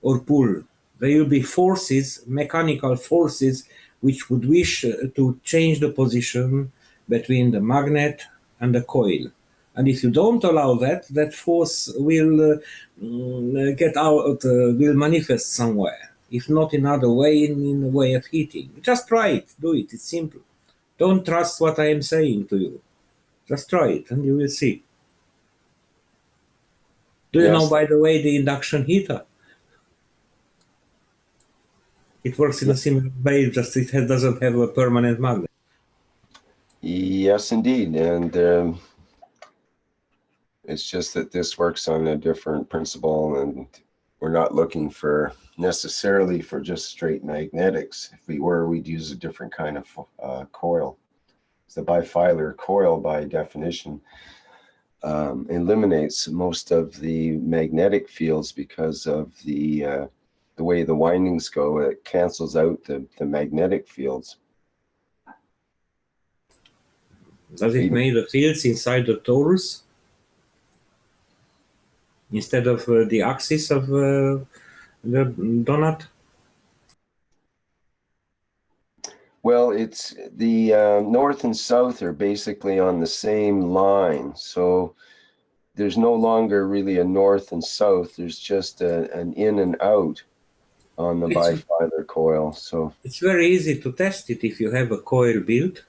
Speaker 6: or pull. There will be forces, mechanical forces, which would wish to change the position between the magnet and the coil. And if you don't allow that, that force will get out, will manifest somewhere. If not in other way, in the way of heating. Just try it, do it, it's simple. Don't trust what I am saying to you. Just try it and you will see. Do you know, by the way, the induction heater? It works in a similar way, just it doesn't have a permanent magnet.
Speaker 3: Yes, indeed. And it's just that this works on a different principle, and we're not looking for necessarily for just straight magnetics. If we were, we'd use a different kind of coil. The bifilar coil, by definition, eliminates most of the magnetic fields because of the way the windings go. It cancels out the magnetic fields.
Speaker 6: Does it make the fields inside the torus instead of the axis of the donut?
Speaker 3: Well, it's the north and south are basically on the same line. So there's no longer really a north and south. There's just an in and out on the bifilar coil. So
Speaker 6: it's very easy to test it if you have a coil built.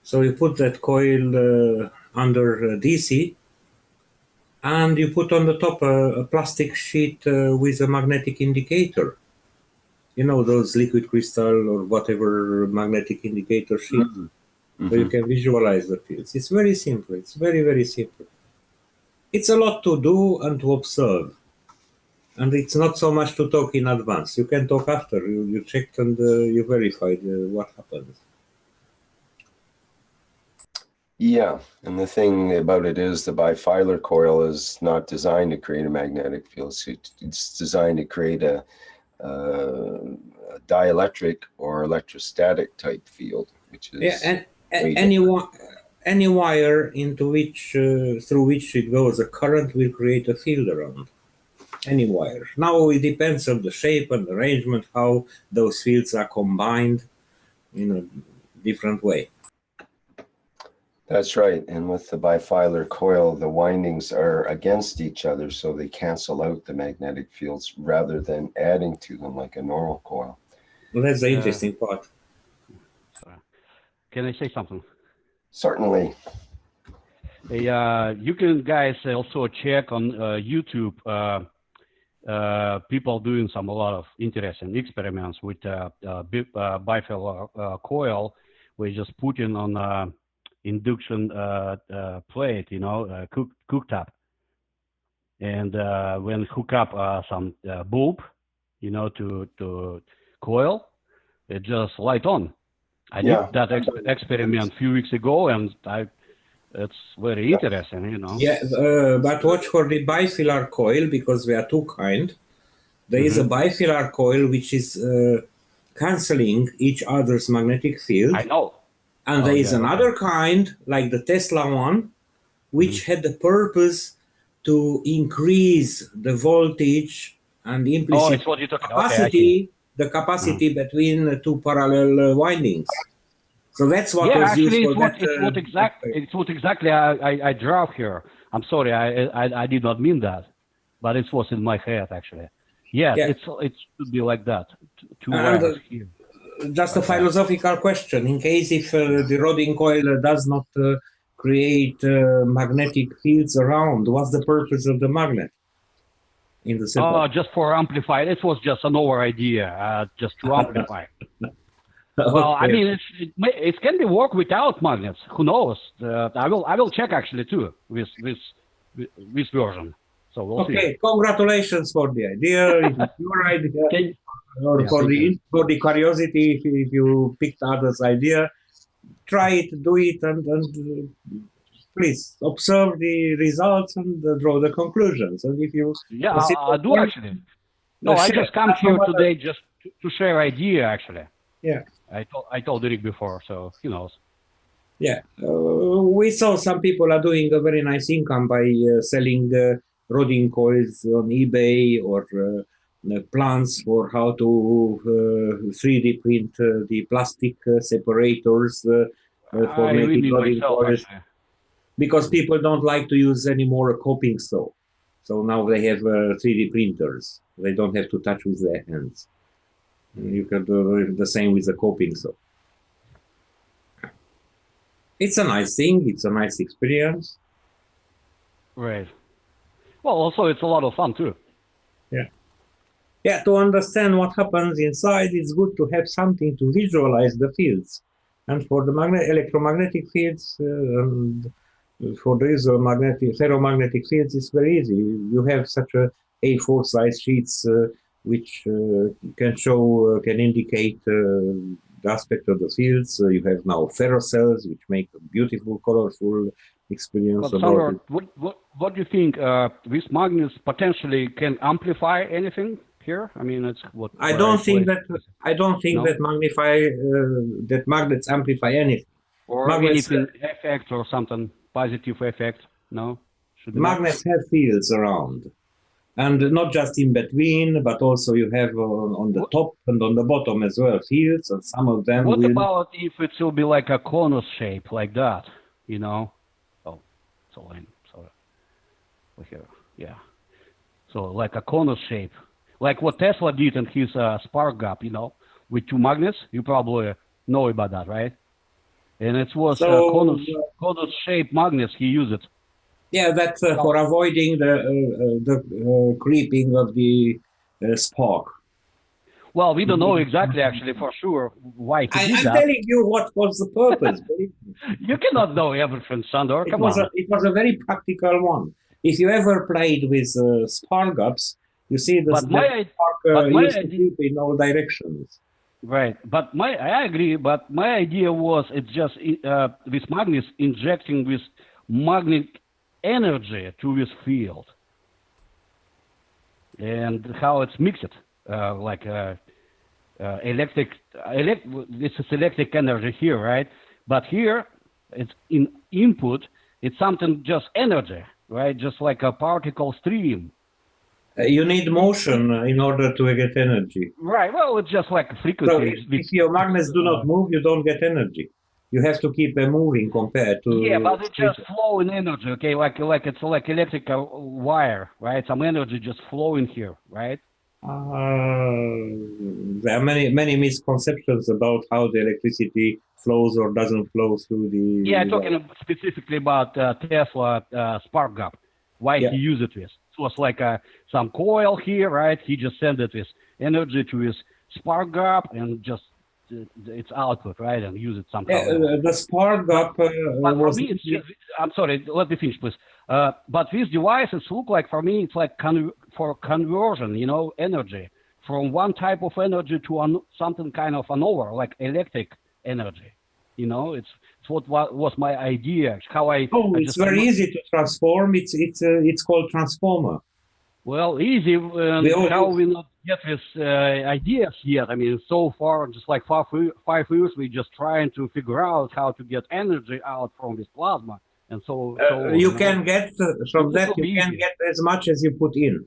Speaker 6: So you put that coil under DC, and you put on the top a plastic sheet with a magnetic indicator. You know, those liquid crystal or whatever magnetic indicator sheet. Mm-hmm. So you can visualize the fields. It's very simple. It's very, very simple. It's a lot to do and to observe. And it's not so much to talk in advance. You can talk after. You checked and you verified what happens.
Speaker 3: Yeah, and the thing about it is the bifilar coil is not designed to create a magnetic field. It's designed to create a dielectric or electrostatic type field, which is
Speaker 6: any wire into which through which it goes, a current will create a field around. Any wire. Now it depends on the shape and arrangement how those fields are combined in a different way.
Speaker 3: That's right. And with the bifilar coil, the windings are against each other, so they cancel out the magnetic fields rather than adding to them like a normal coil.
Speaker 6: Well, that's the interesting part.
Speaker 1: Can I say something?
Speaker 3: Certainly.
Speaker 1: You can guys also check on YouTube people doing a lot of interesting experiments with bifilar coil. We just put in on induction plate, cooktop, and when hook up some bulb, you know, to coil, it just light on. I did that experiment a few weeks ago, and it's very interesting, you know.
Speaker 6: Yeah, but watch for the bifilar coil, because there are two kinds. There is a bifilar coil which is canceling each other's magnetic field.
Speaker 1: I know.
Speaker 6: And there is another kind, like the Tesla one, which had the purpose to increase the voltage and implicit
Speaker 1: it's what you're talking
Speaker 6: capacity, the capacity between the two parallel windings. So that's what was used for that.
Speaker 1: It's what exactly I draw here. I'm sorry, I did not mean that, but it was in my head actually. Yeah, it should be like that. Two wires here.
Speaker 6: Just a philosophical question: in case if the Rodin coil does not create magnetic fields around, what's the purpose of the magnet? In the simple.
Speaker 1: Just for amplify. It was just an over idea, just to amplify. Well, I mean, it can be work without magnets. Who knows? I will check actually too with this version. So we'll see.
Speaker 6: Congratulations for the idea. It's your idea. Or for the curiosity, if you picked others' idea, try it, do it, and please observe the results and draw the conclusions. And if you
Speaker 1: I do actually. No, I just come here today just to share idea actually.
Speaker 6: Yeah.
Speaker 1: I told Rick before, so he knows.
Speaker 6: Yeah, we saw some people are doing a very nice income by selling Rodin coils on eBay, or plans for how to 3D print the plastic separators for making Rodin coils. Because people don't like to use any more coping saw. So now they have 3D printers. They don't have to touch with their hands. You can do the same with the coping saw. It's a nice thing. It's a nice experience.
Speaker 1: Right. Well, also it's a lot of fun too.
Speaker 6: Yeah. Yeah, to understand what happens inside, it's good to have something to visualize the fields. And for the electromagnetic fields, for these ferromagnetic fields, it's very easy. You have such a A4 size sheets which can indicate the aspect of the fields. You have now ferrocells, which make a beautiful, colorful experience.
Speaker 1: But Sandor, what do you think? These magnets potentially can amplify anything here? I mean, it's what
Speaker 6: I don't think that magnets amplify anything.
Speaker 1: Or anything effect or something positive effect? No.
Speaker 6: Magnets have fields around. And not just in between, but also you have on the top and on the bottom as well fields, and some of them
Speaker 1: What about if it will be like a conus shape, like that, you know? Oh, so here, yeah. So like a conus shape, like what Tesla did in his spark gap, you know, with two magnets. You probably know about that, right? And it was conus shape magnets he used it.
Speaker 6: Yeah, that's for avoiding the creeping of the spark.
Speaker 1: Well, we don't know exactly, actually, for sure, why he did that.
Speaker 6: I'm telling you what was the purpose.
Speaker 1: You cannot know everything, Sandor. Come on.
Speaker 6: It was a very practical one. If you ever played with spark gaps, you see the spark used to creep in all directions.
Speaker 1: Right, but I agree. But my idea was it's just with magnets injecting with magnetic energy to this field, and how it's mixed, like electric. This is electric energy here, right? But here, it's in input. It's something just energy, right? Just like a particle stream.
Speaker 6: You need motion in order to get energy.
Speaker 1: Right. Well, it's just like a frequency.
Speaker 6: So if your magnets do not move, you don't get energy. You have to keep them moving compared to.
Speaker 1: Yeah, but it's just flowing energy. Okay, like it's like electrical wire, right? Some energy just flowing here, right?
Speaker 6: There are many misconceptions about how the electricity flows or doesn't flow through the.
Speaker 1: Yeah, I'm talking specifically about Tesla spark gap. Why he used it with? It was like some coil here, right? He just sent it with energy to his spark gap and just its output, right? And use it somehow.
Speaker 6: The spark gap
Speaker 1: but for me, I'm sorry, let me finish, please. But these devices look like, for me, it's like for conversion, you know, energy from one type of energy to something kind of another, like electric energy. You know, it's what was my idea. How
Speaker 6: it's very easy to transform. It's called transformer.
Speaker 1: Well, easy. How we not get these ideas yet? I mean, so far, just like 5 years, we just trying to figure out how to get energy out from this plasma. And so
Speaker 6: you can get from that. You can get as much as you put in.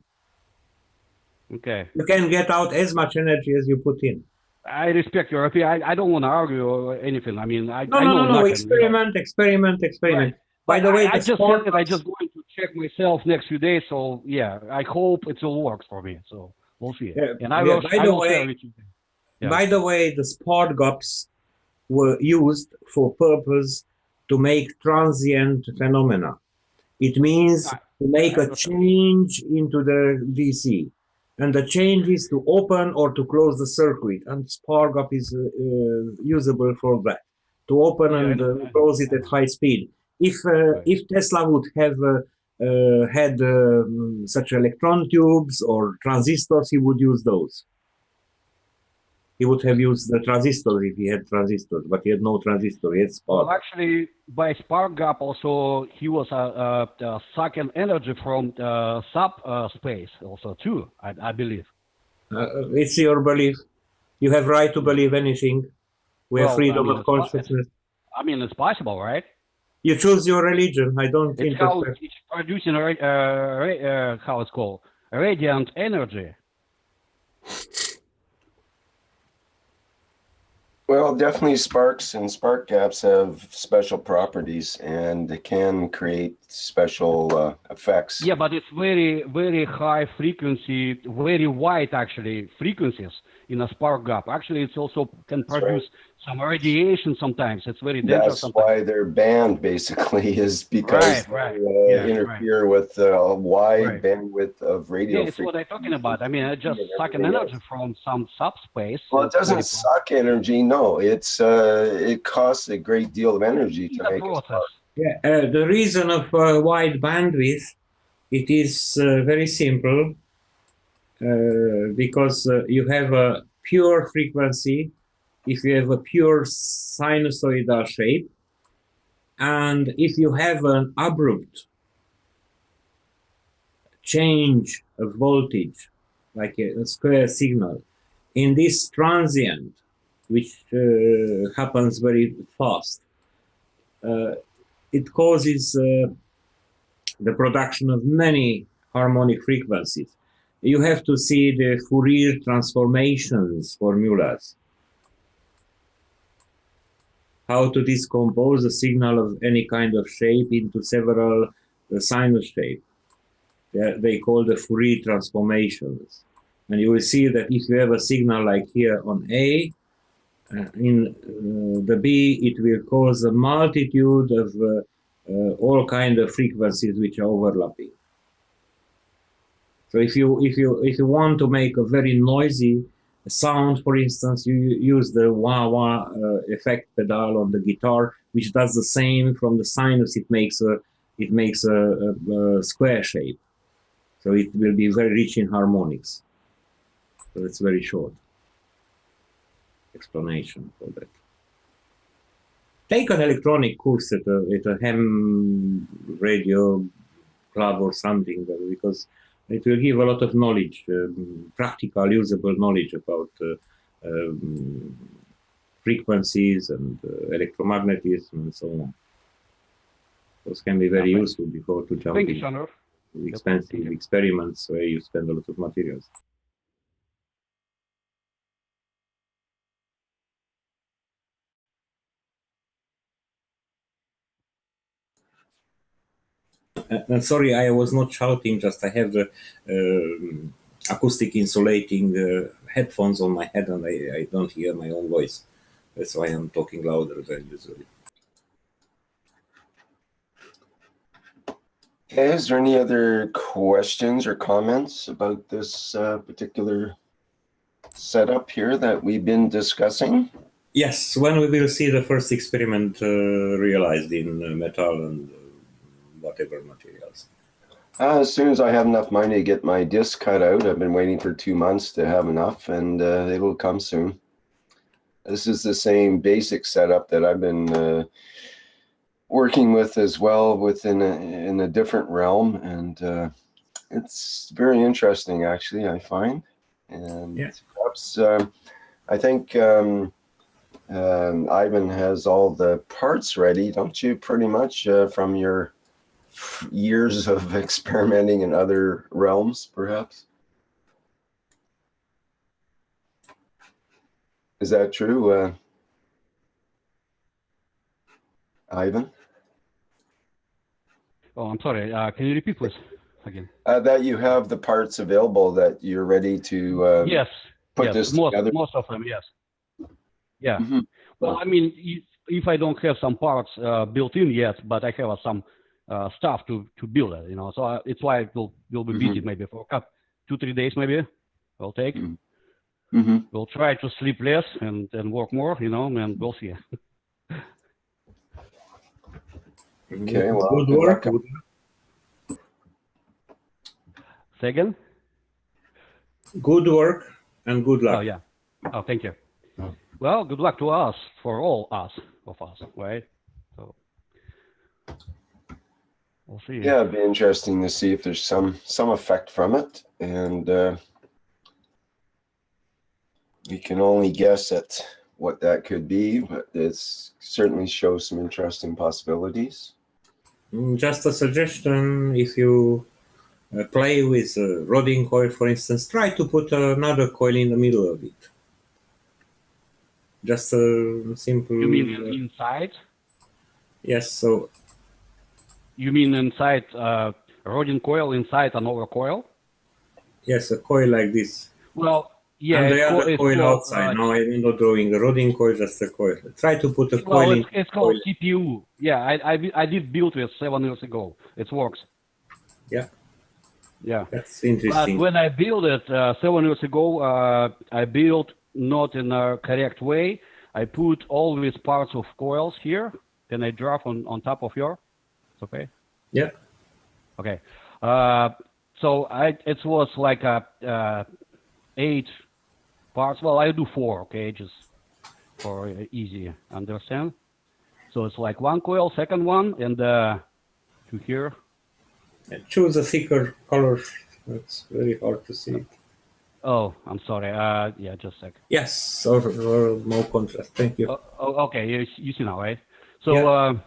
Speaker 1: Okay.
Speaker 6: You can get out as much energy as you put in.
Speaker 1: I respect your opinion. I don't want to argue or anything. I mean, I know
Speaker 6: no.
Speaker 1: nothing,
Speaker 6: Experiment.
Speaker 1: Right.
Speaker 6: By the way,
Speaker 1: I just said that I just going to check myself next few days. So yeah, I hope it will work for me. So we'll see. And I will share with you. Yeah.
Speaker 6: By the way, the spark gaps were used for purpose to make transient phenomena. It means to make a change into the DC. And the change is to open or to close the circuit. And spark gap is usable for that, to open and close it at high speed. If Tesla would have had such electron tubes or transistors, he would use those. He would have used the transistor if he had transistors, but he had no transistor. He had spark.
Speaker 1: Well, actually, by spark gap, also he was sucking energy from subspace, also too. I believe.
Speaker 6: It's your belief. You have right to believe anything. We have freedom of consciousness.
Speaker 1: I mean, it's possible, right?
Speaker 6: You choose your religion. I don't
Speaker 1: think it's producing how it's called, radiant energy.
Speaker 3: Well, definitely sparks and spark gaps have special properties, and they can create special effects.
Speaker 1: Yeah, but it's very, very high frequency, very wide actually frequencies in a spark gap. Actually, it's also can produce some radiation sometimes. It's very dangerous.
Speaker 3: That's why they're banned, basically, is because they interfere with a wide bandwidth of radio
Speaker 1: frequency. It's what I'm talking about. I mean, it just sucking energy from some subspace.
Speaker 3: Well, it doesn't suck energy. No, it costs a great deal of energy to make a spark.
Speaker 6: Yeah, the reason of wide bandwidth, it is very simple, because you have a pure frequency, if you have a pure sinusoidal shape, and if you have an abrupt change of voltage, like a square signal, in this transient, which happens very fast, it causes the production of many harmonic frequencies. You have to see the Fourier transformations formulas, how to decompose a signal of any kind of shape into several sinus shapes. They call the Fourier transformations. And you will see that if you have a signal like here on A, in the B, it will cause a multitude of all kinds of frequencies which are overlapping. So if you want to make a very noisy sound, for instance, you use the wah-wah effect pedal on the guitar, which does the same from the sinus. It makes a square shape. So it will be very rich in harmonics. So it's very short explanation for that. Take an electronic course at a ham radio club or something, because it will give a lot of knowledge, practical, usable knowledge about frequencies and electromagnetism and so on. Those can be very useful before to jump into expensive experiments where you spend a lot of materials. Sorry, I was not shouting, just I have the acoustic insulating headphones on my head and I don't hear my own voice. That's why I'm talking louder than usually.
Speaker 3: Okay, is there any other questions or comments about this particular setup here that we've been discussing?
Speaker 6: Yes, when we will see the first experiment realized in metal and whatever materials?
Speaker 3: As soon as I have enough money to get my disc cut out, I've been waiting for 2 months to have enough, and it'll come soon. This is the same basic setup that I've been working with as well in a different realm, and it's very interesting, actually, I find. And perhaps I think Ivan has all the parts ready, don't you, pretty much, from your years of experimenting in other realms, perhaps? Is that true, Ivan?
Speaker 1: Oh, I'm sorry. Can you repeat, please, again?
Speaker 3: That you have the parts available, that you're ready to
Speaker 1: Yes.
Speaker 3: put this together?
Speaker 1: Most of them, yes. Yeah.
Speaker 3: Mm-hmm.
Speaker 1: Well, I mean, if I don't have some parts built in yet, but I have some stuff to build it, you know. So it's why it will be busy maybe for 2-3 days, maybe. I'll take.
Speaker 3: Mm-hmm.
Speaker 1: We'll try to sleep less and work more, you know, and we'll see.
Speaker 3: Okay, well,
Speaker 6: good work.
Speaker 1: Say again?
Speaker 6: Good work and good luck.
Speaker 1: Oh, yeah. Oh, thank you. Well, good luck to us, for all of us, right? So we'll see.
Speaker 3: Yeah, it'd be interesting to see if there's some effect from it, and we can only guess at what that could be, but it certainly shows some interesting possibilities.
Speaker 6: Just a suggestion: if you play with a rodding coil, for instance, try to put another coil in the middle of it. Just a simple.
Speaker 1: You mean inside?
Speaker 6: Yes. So.
Speaker 1: You mean inside a rodding coil inside another coil?
Speaker 6: Yes, a coil like this.
Speaker 1: Well, yeah.
Speaker 6: And the other coil outside. No, I'm not drawing a rodding coil, just a coil. Try to put a coil in.
Speaker 1: It's called CPU. Yeah, I did build it 7 years ago. It works.
Speaker 6: Yeah.
Speaker 1: Yeah.
Speaker 6: That's interesting.
Speaker 1: But when I built it 7 years ago, I built not in a correct way. I put all these parts of coils here, then I drop on top of your. Okay.
Speaker 6: Yeah.
Speaker 1: Okay. So it was like 8 parts. Well, I do 4. Okay, just for easy understand. So it's like 1 coil, second one, and 2 here.
Speaker 6: Choose a thicker color. It's very hard to see it.
Speaker 1: Oh, I'm sorry. Yeah, just a sec.
Speaker 6: Yes, or more contrast. Thank you.
Speaker 1: Okay, you see now, right? So,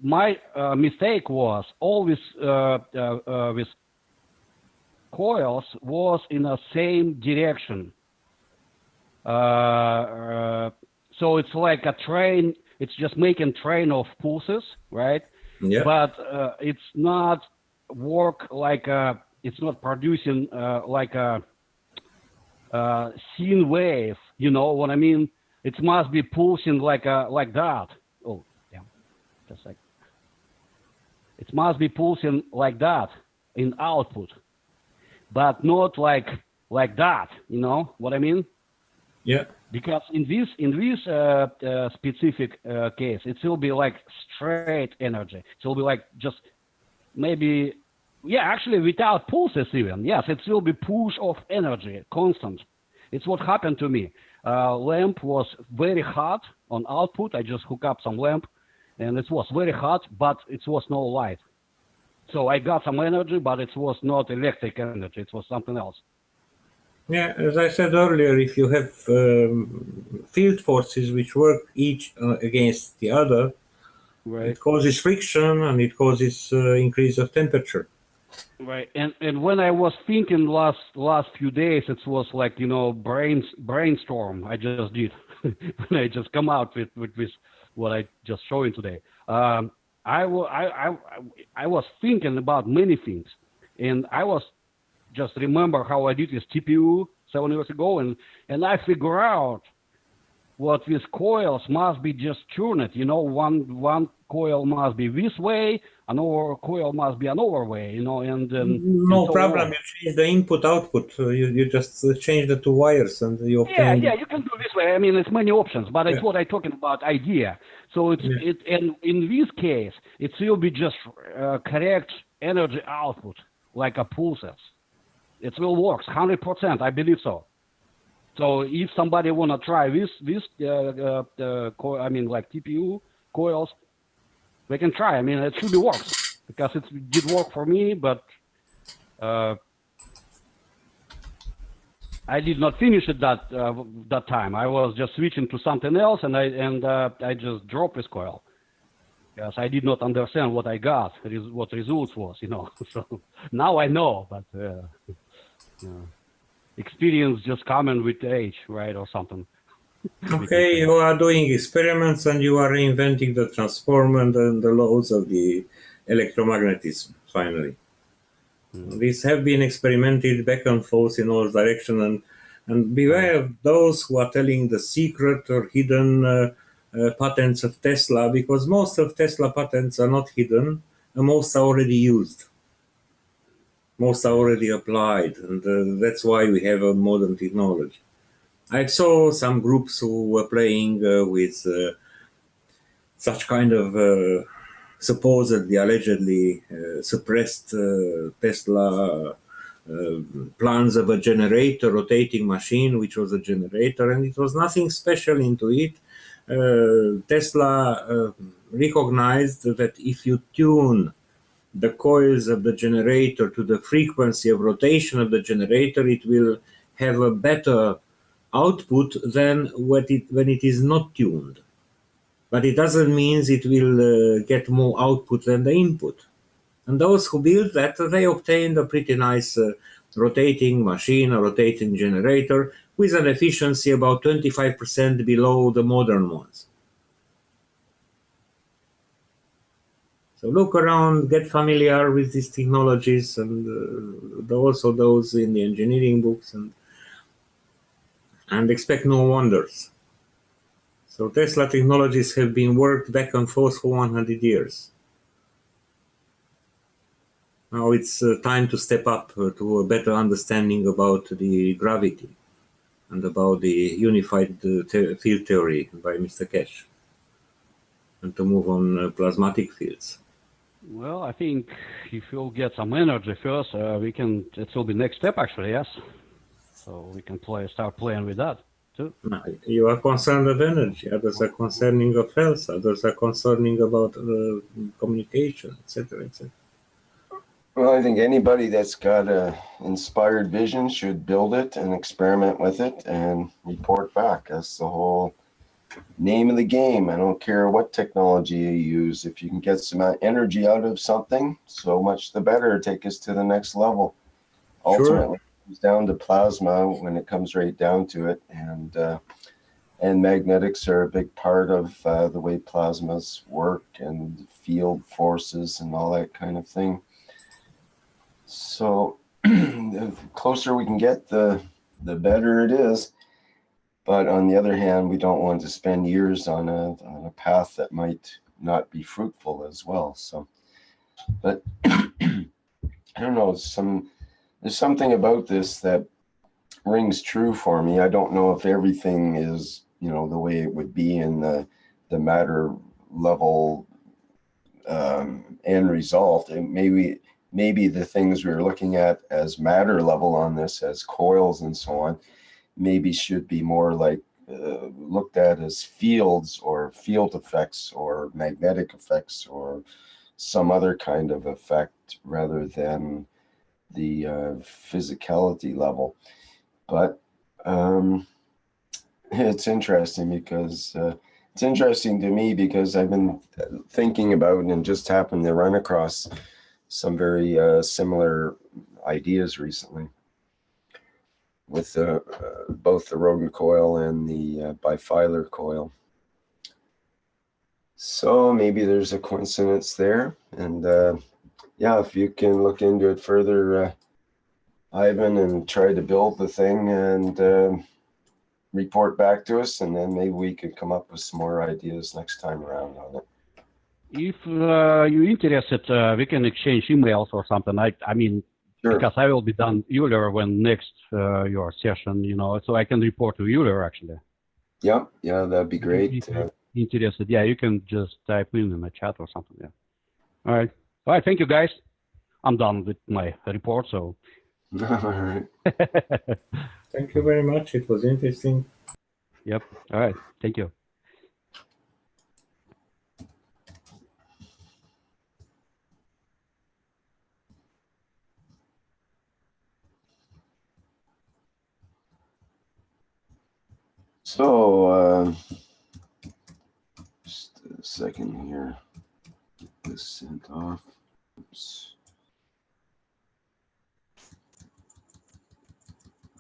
Speaker 1: my mistake was all this coils was in the same direction. So it's like a train. It's just making train of pulses, right?
Speaker 6: Yeah.
Speaker 1: But it's not work like it's not producing like a sine wave. You know what I mean? It must be pulsing like that. Oh, damn! Just like it must be pulsing like that in output, but not like that. You know what I mean?
Speaker 6: Yeah.
Speaker 1: Because in this specific case, it will be like straight energy. It will be like just maybe, yeah, actually without pulses even. Yes, it will be push of energy, constant. It's what happened to me. Lamp was very hot on output. I just hook up some lamp, and it was very hot, but it was no light. So I got some energy, but it was not electric energy. It was something else.
Speaker 6: Yeah, as I said earlier, if you have field forces which work each against the other,
Speaker 1: right,
Speaker 6: it causes friction and it causes increase of temperature.
Speaker 1: Right, and when I was thinking last few days, it was like, you know, brainstorm I just did when I just come out with this what I just showing today. I was thinking about many things, and I was just remember how I did this TPU 7 years ago, and I figure out what with coils must be just tuned. You know, one coil must be this way, another coil must be another way. You know, and
Speaker 6: No
Speaker 1: so
Speaker 6: problem.
Speaker 1: on.
Speaker 6: You change the input output. You just change the two wires and you obtain.
Speaker 1: Yeah, you can do this way. I mean, it's many options, but it's
Speaker 6: Yeah.
Speaker 1: what I'm talking about idea. So and in this case, it will be just correct energy output like a pulses. It will work 100%. I believe so. So if somebody wanna try this I mean, like TPU coils, they can try. I mean, it should be works because it did work for me, but I did not finish it that time. I was just switching to something else, and I just dropped this coil because I did not understand what I got, what results was, you know. So now I know, but experience just coming with age, right, or something.
Speaker 6: Okay, you are doing experiments and you are reinventing the transformer and the laws of the electromagnetism, finally. These have been experimented back and forth in all directions, and beware of those who are telling the secret or hidden patents of Tesla, because most of Tesla patents are not hidden, and most are already used. Most are already applied, and that's why we have a modern technology. I saw some groups who were playing with such kind of supposedly, allegedly suppressed Tesla plans of a generator, rotating machine, which was a generator, and it was nothing special into it. Tesla recognized that if you tune the coils of the generator to the frequency of rotation of the generator, it will have a better output than when it is not tuned. But it doesn't mean it will get more output than the input. And those who build that, they obtained a pretty nice rotating machine, a rotating generator, with an efficiency about 25% below the modern ones. So look around, get familiar with these technologies, and also those in the engineering books, and expect no wonders. So Tesla technologies have been worked back and forth for 100 years. Now it's time to step up to a better understanding about the gravity and about the unified field theory by Mr. Keshe, and to move on plasmatic fields.
Speaker 1: Well, I think if you'll get some energy first, it will be next step actually, yes. So we can start playing with that too.
Speaker 6: Now, you are concerned of energy, others are concerning of health, others are concerning about communication, etc., etc.
Speaker 3: Well, I think anybody that's got a inspired vision should build it and experiment with it and report back. That's the whole name of the game. I don't care what technology you use. If you can get some energy out of something, so much the better. Take us to the next level. Ultimately, it comes down to plasma when it comes right down to it, and magnetics are a big part of the way plasmas work, and field forces and all that kind of thing. So the closer we can get, the better it is. But on the other hand, we don't want to spend years on a path that might not be fruitful as well. So, but I don't know, there's something about this that rings true for me. I don't know if everything is, the way it would be in the matter level end result. And maybe the things we're looking at as matter level on this, as coils and so on, maybe should be more like looked at as fields or field effects or magnetic effects or some other kind of effect rather than the physicality level. But it's interesting because it's interesting to me because I've been thinking about and just happened to run across some very similar ideas recently with both the rodent coil and the bifilar coil. So maybe there's a coincidence there. And yeah, if you can look into it further, Ivan, and try to build the thing and report back to us, and then maybe we could come up with some more ideas next time around on it.
Speaker 1: If you're interested, we can exchange emails or something. I mean,
Speaker 3: Sure.
Speaker 1: because I will be done earlier when next your session, you know, so I can report to you actually.
Speaker 3: Yeah, yeah, that'd be great.
Speaker 1: If you're interested, yeah, you can just type in the chat or something. Yeah. All right. Thank you, guys. I'm done with my report. So.
Speaker 3: All right.
Speaker 6: Thank you very much. It was interesting.
Speaker 1: Yep. All right. Thank you.
Speaker 3: So, just a second here. Get this sent off. Oops.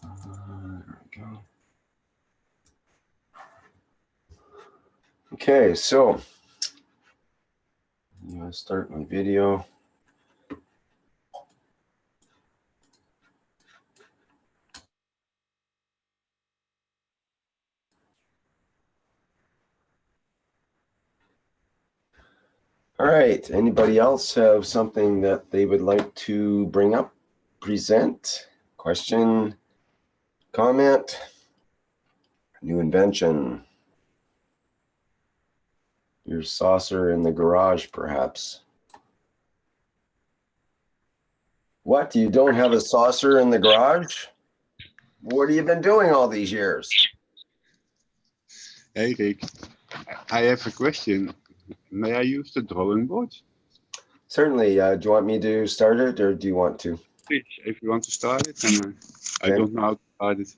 Speaker 3: There we go. Okay, so I'm gonna start my video. All right, anybody else have something that they would like to bring up, present, question, comment, new invention, your saucer in the garage, perhaps? What, you don't have a saucer in the garage? What have you been doing all these years?
Speaker 5: Hey Rick, I have a question. May I use the drawing board?
Speaker 3: Certainly. Do you want me to start it, or do you want to?
Speaker 5: Please, if you want to start it, and I
Speaker 3: Okay.
Speaker 5: don't know how to start it.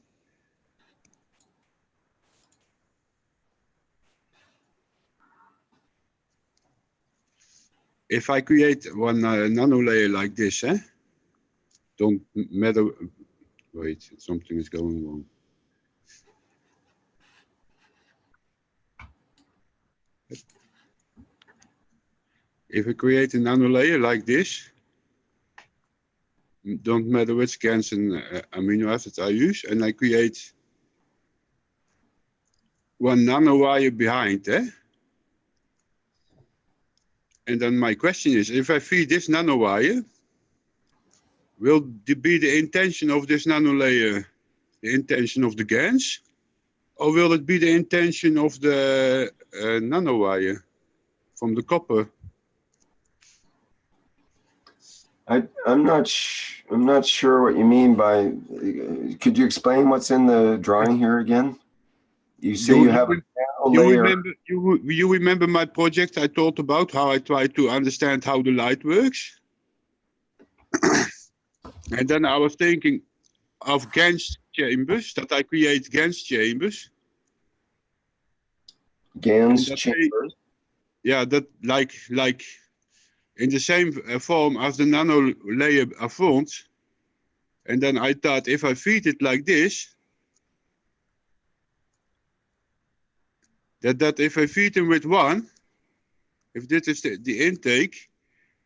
Speaker 5: If I create one nano layer like this, don't matter. Wait, something is going wrong. If I create a nano layer like this, don't matter which GANs and amino acids I use, and I create one nanowire behind, And then my question is, if I feed this nanowire, will be the intention of this nano layer the intention of the GANs, or will it be the intention of the nanowire from the copper?
Speaker 3: I'm not sure what you mean by. Could you explain what's in the drawing here again? You say you have a nano layer.
Speaker 5: You remember my project I talked about, how I try to understand how the light works? And then I was thinking of GANs chambers, that I create GANs chambers.
Speaker 3: GANs chambers?
Speaker 5: Yeah, that like in the same form as the nano layer are formed. And then I thought if I feed it like this, that if I feed them with one, if this is the intake,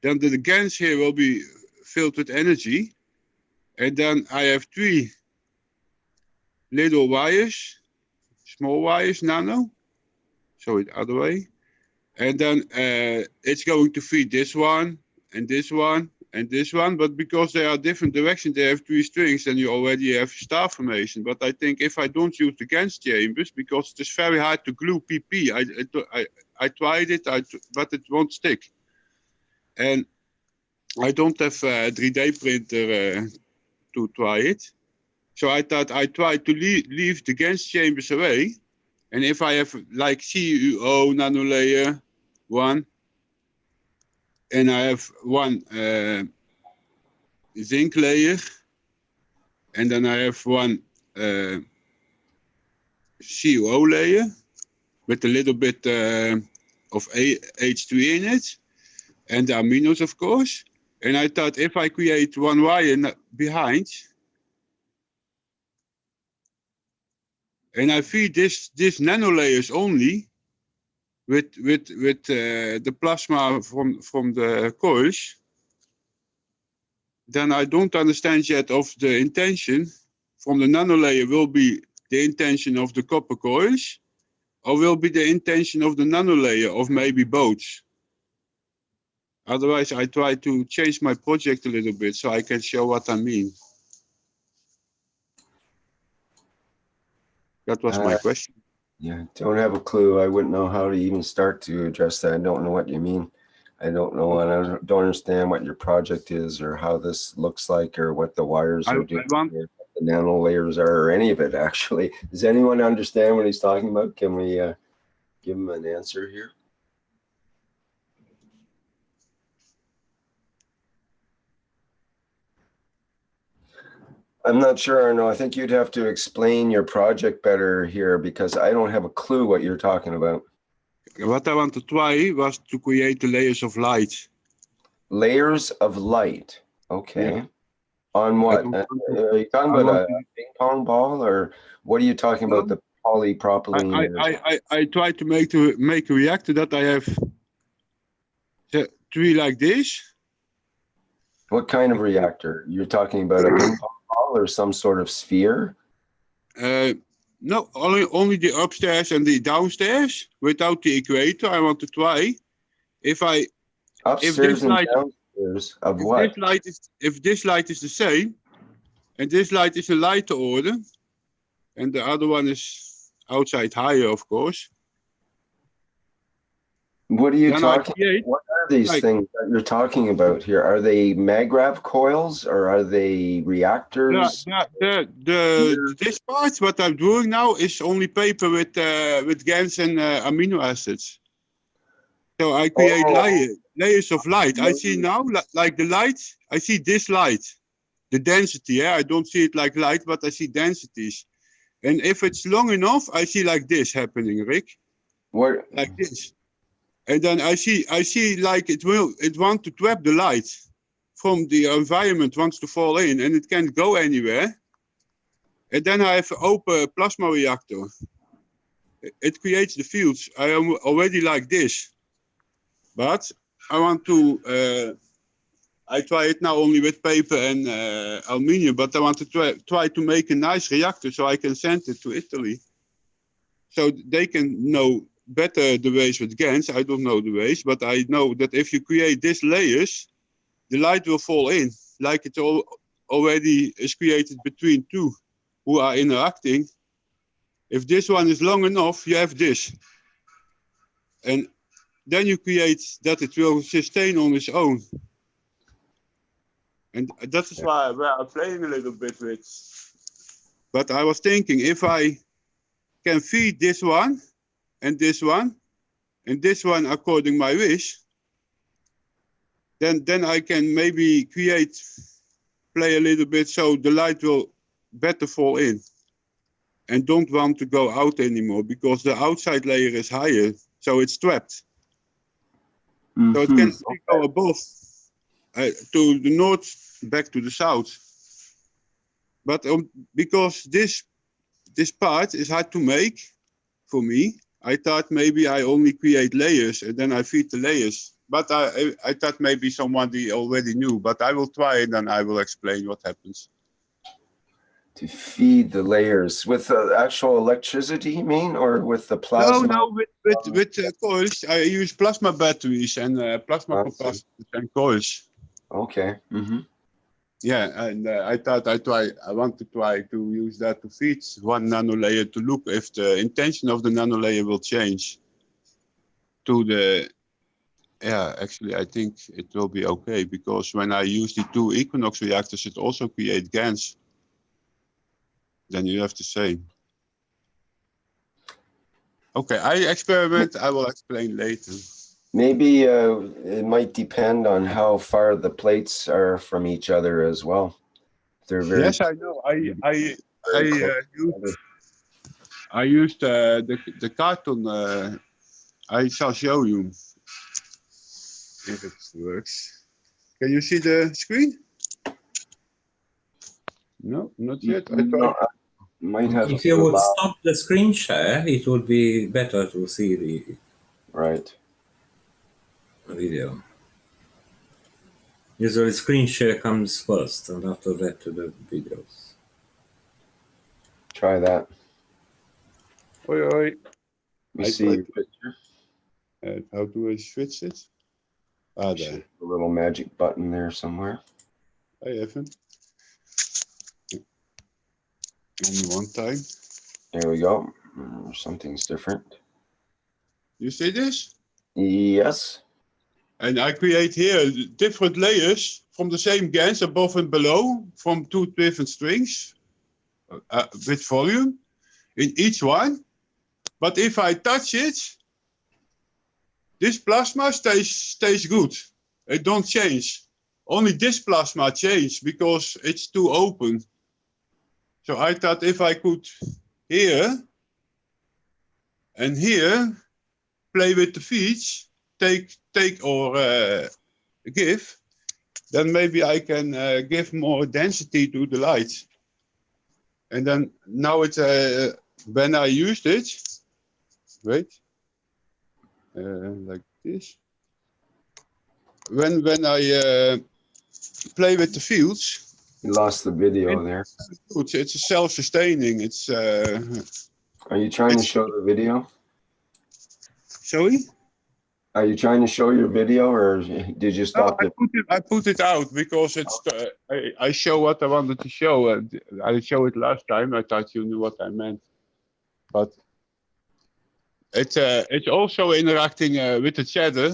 Speaker 5: then the GANs here will be filled with energy. And then I have 3 little wires, small wires, nano. So it other way. And then it's going to feed this one, and this one, and this one. But because they are different directions, they have 3 strings, and you already have star formation. But I think if I don't use the GANs chambers, because it is very hard to glue PP, I tried it, but it won't stick. And I don't have a 3D printer to try it. So I thought I tried to leave the GANs chambers away. And if I have like CUO nano layer 1, and I have 1 zinc layer, and then I have 1 CUO layer with a little bit of H3 in it, and the aminos, of course. And I thought if I create 1 wire behind, and I feed this nano layers only with the plasma from the coils, then I don't understand yet of the intention from the nano layer will be the intention of the copper coils, or will be the intention of the nanolayer, or maybe both? Otherwise, I try to change my project a little bit so I can show what I mean. That was my question.
Speaker 3: Yeah, don't have a clue. I wouldn't know how to even start to address that. I don't know what you mean. I don't know, and I don't understand what your project is or how this looks like or what the wires are doing, or what the nano layers are, or any of it, actually. Does anyone understand what he's talking about? Can we give him an answer here? I'm not sure, Arno. I think you'd have to explain your project better here because I don't have a clue what you're talking about.
Speaker 5: What I want to try was to create the layers of light.
Speaker 3: Layers of light. Okay. Yeah. On what? Are you talking about a ping pong ball, or what are you talking about? The polypropylene?
Speaker 5: I try to make a reactor that I have three like this.
Speaker 3: What kind of reactor? You're talking about a ping pong ball or some sort of sphere?
Speaker 5: No, only the upstairs and the downstairs without the equator. I want to try if
Speaker 3: upstairs and downstairs of what?
Speaker 5: If this light is the same, and this light is a lighter order, and the other one is outside higher, of course.
Speaker 3: What are you talking about? What are these things that you're talking about here? Are they Magrav coils or are they reactors?
Speaker 5: This part, what I'm doing now, is only paper with GANs and amino acids. So I create layers of light. I see now, like the light, I see this light, the density. Yeah, I don't see it like light, but I see densities. And if it's long enough, I see like this happening, Rick.
Speaker 3: What?
Speaker 5: Like this. And then I see like it wants to trap the light from the environment, wants to fall in, and it can't go anywhere. And then I have an open plasma reactor. It creates the fields. I am already like this, but I want to. I try it now only with paper and aluminium, but I want to try to make a nice reactor so I can send it to Italy, so they can know better the ways with GANs. I don't know the ways, but I know that if you create these layers, the light will fall in, like it already is created between two who are interacting. If this one is long enough, you have this. And then you create that it will sustain on its own. And that is where I'm playing a little bit with. But I was thinking, if I can feed this one, and this one according my wish, then I can maybe play a little bit so the light will better fall in and don't want to go out anymore because the outside layer is higher, so it's trapped. Mm-hmm. So it can go above to the north, back to the south. But because this part is hard to make for me, I thought maybe I only create layers and then I feed the layers. But I thought maybe somebody already knew, but I will try it and I will explain what happens.
Speaker 3: To feed the layers with the actual electricity, you mean, or with the plasma?
Speaker 5: No, with coils. I use plasma batteries and plasma capacitors and coils.
Speaker 3: Okay. Mm-hmm.
Speaker 5: Yeah, and I want to try to use that to feed one nano layer to look if the intention of the nano layer will change to the. Yeah, actually, I think it will be okay because when I use the two Equinox reactors, it also creates GANs. Then you have the same. Okay, I experiment. I will explain later.
Speaker 3: Maybe it might depend on how far the plates are from each other as well. They're very.
Speaker 5: Yes, I know. I used the cartoon. I shall show you if it works. Can you see the screen? No, not yet.
Speaker 3: Might have.
Speaker 6: If you would stop the screen share, it would be better to see the video. Usually screen share comes first and after that to the videos.
Speaker 3: Try that.
Speaker 5: Oi, oi.
Speaker 3: We
Speaker 5: I
Speaker 3: see
Speaker 5: tried
Speaker 3: your picture.
Speaker 5: How do I switch it? Ah,
Speaker 3: Should
Speaker 5: there.
Speaker 3: have a little magic button there somewhere.
Speaker 5: I haven't. Only one time.
Speaker 3: There we go. Something's different.
Speaker 5: You see this?
Speaker 3: Yes.
Speaker 5: And I create here different layers from the same GANs above and below from two different strings with volume in each one. But if I touch it, this plasma stays good. It don't change. Only this plasma change because it's too open. So I thought if I could here and here play with the feeds, take or give, then maybe I can give more density to the light. And then now it's when I used it, wait, like this. When I play with the fields,
Speaker 3: You lost the video there.
Speaker 5: it's self-sustaining. It's
Speaker 3: Are you trying to show the video?
Speaker 5: sorry.
Speaker 3: Are you trying to show your video, or did you
Speaker 5: No,
Speaker 3: stop it?
Speaker 5: I put it out because it's I show what I wanted to show. I showed it last time. I thought you knew what I meant, but it's also interacting with the shader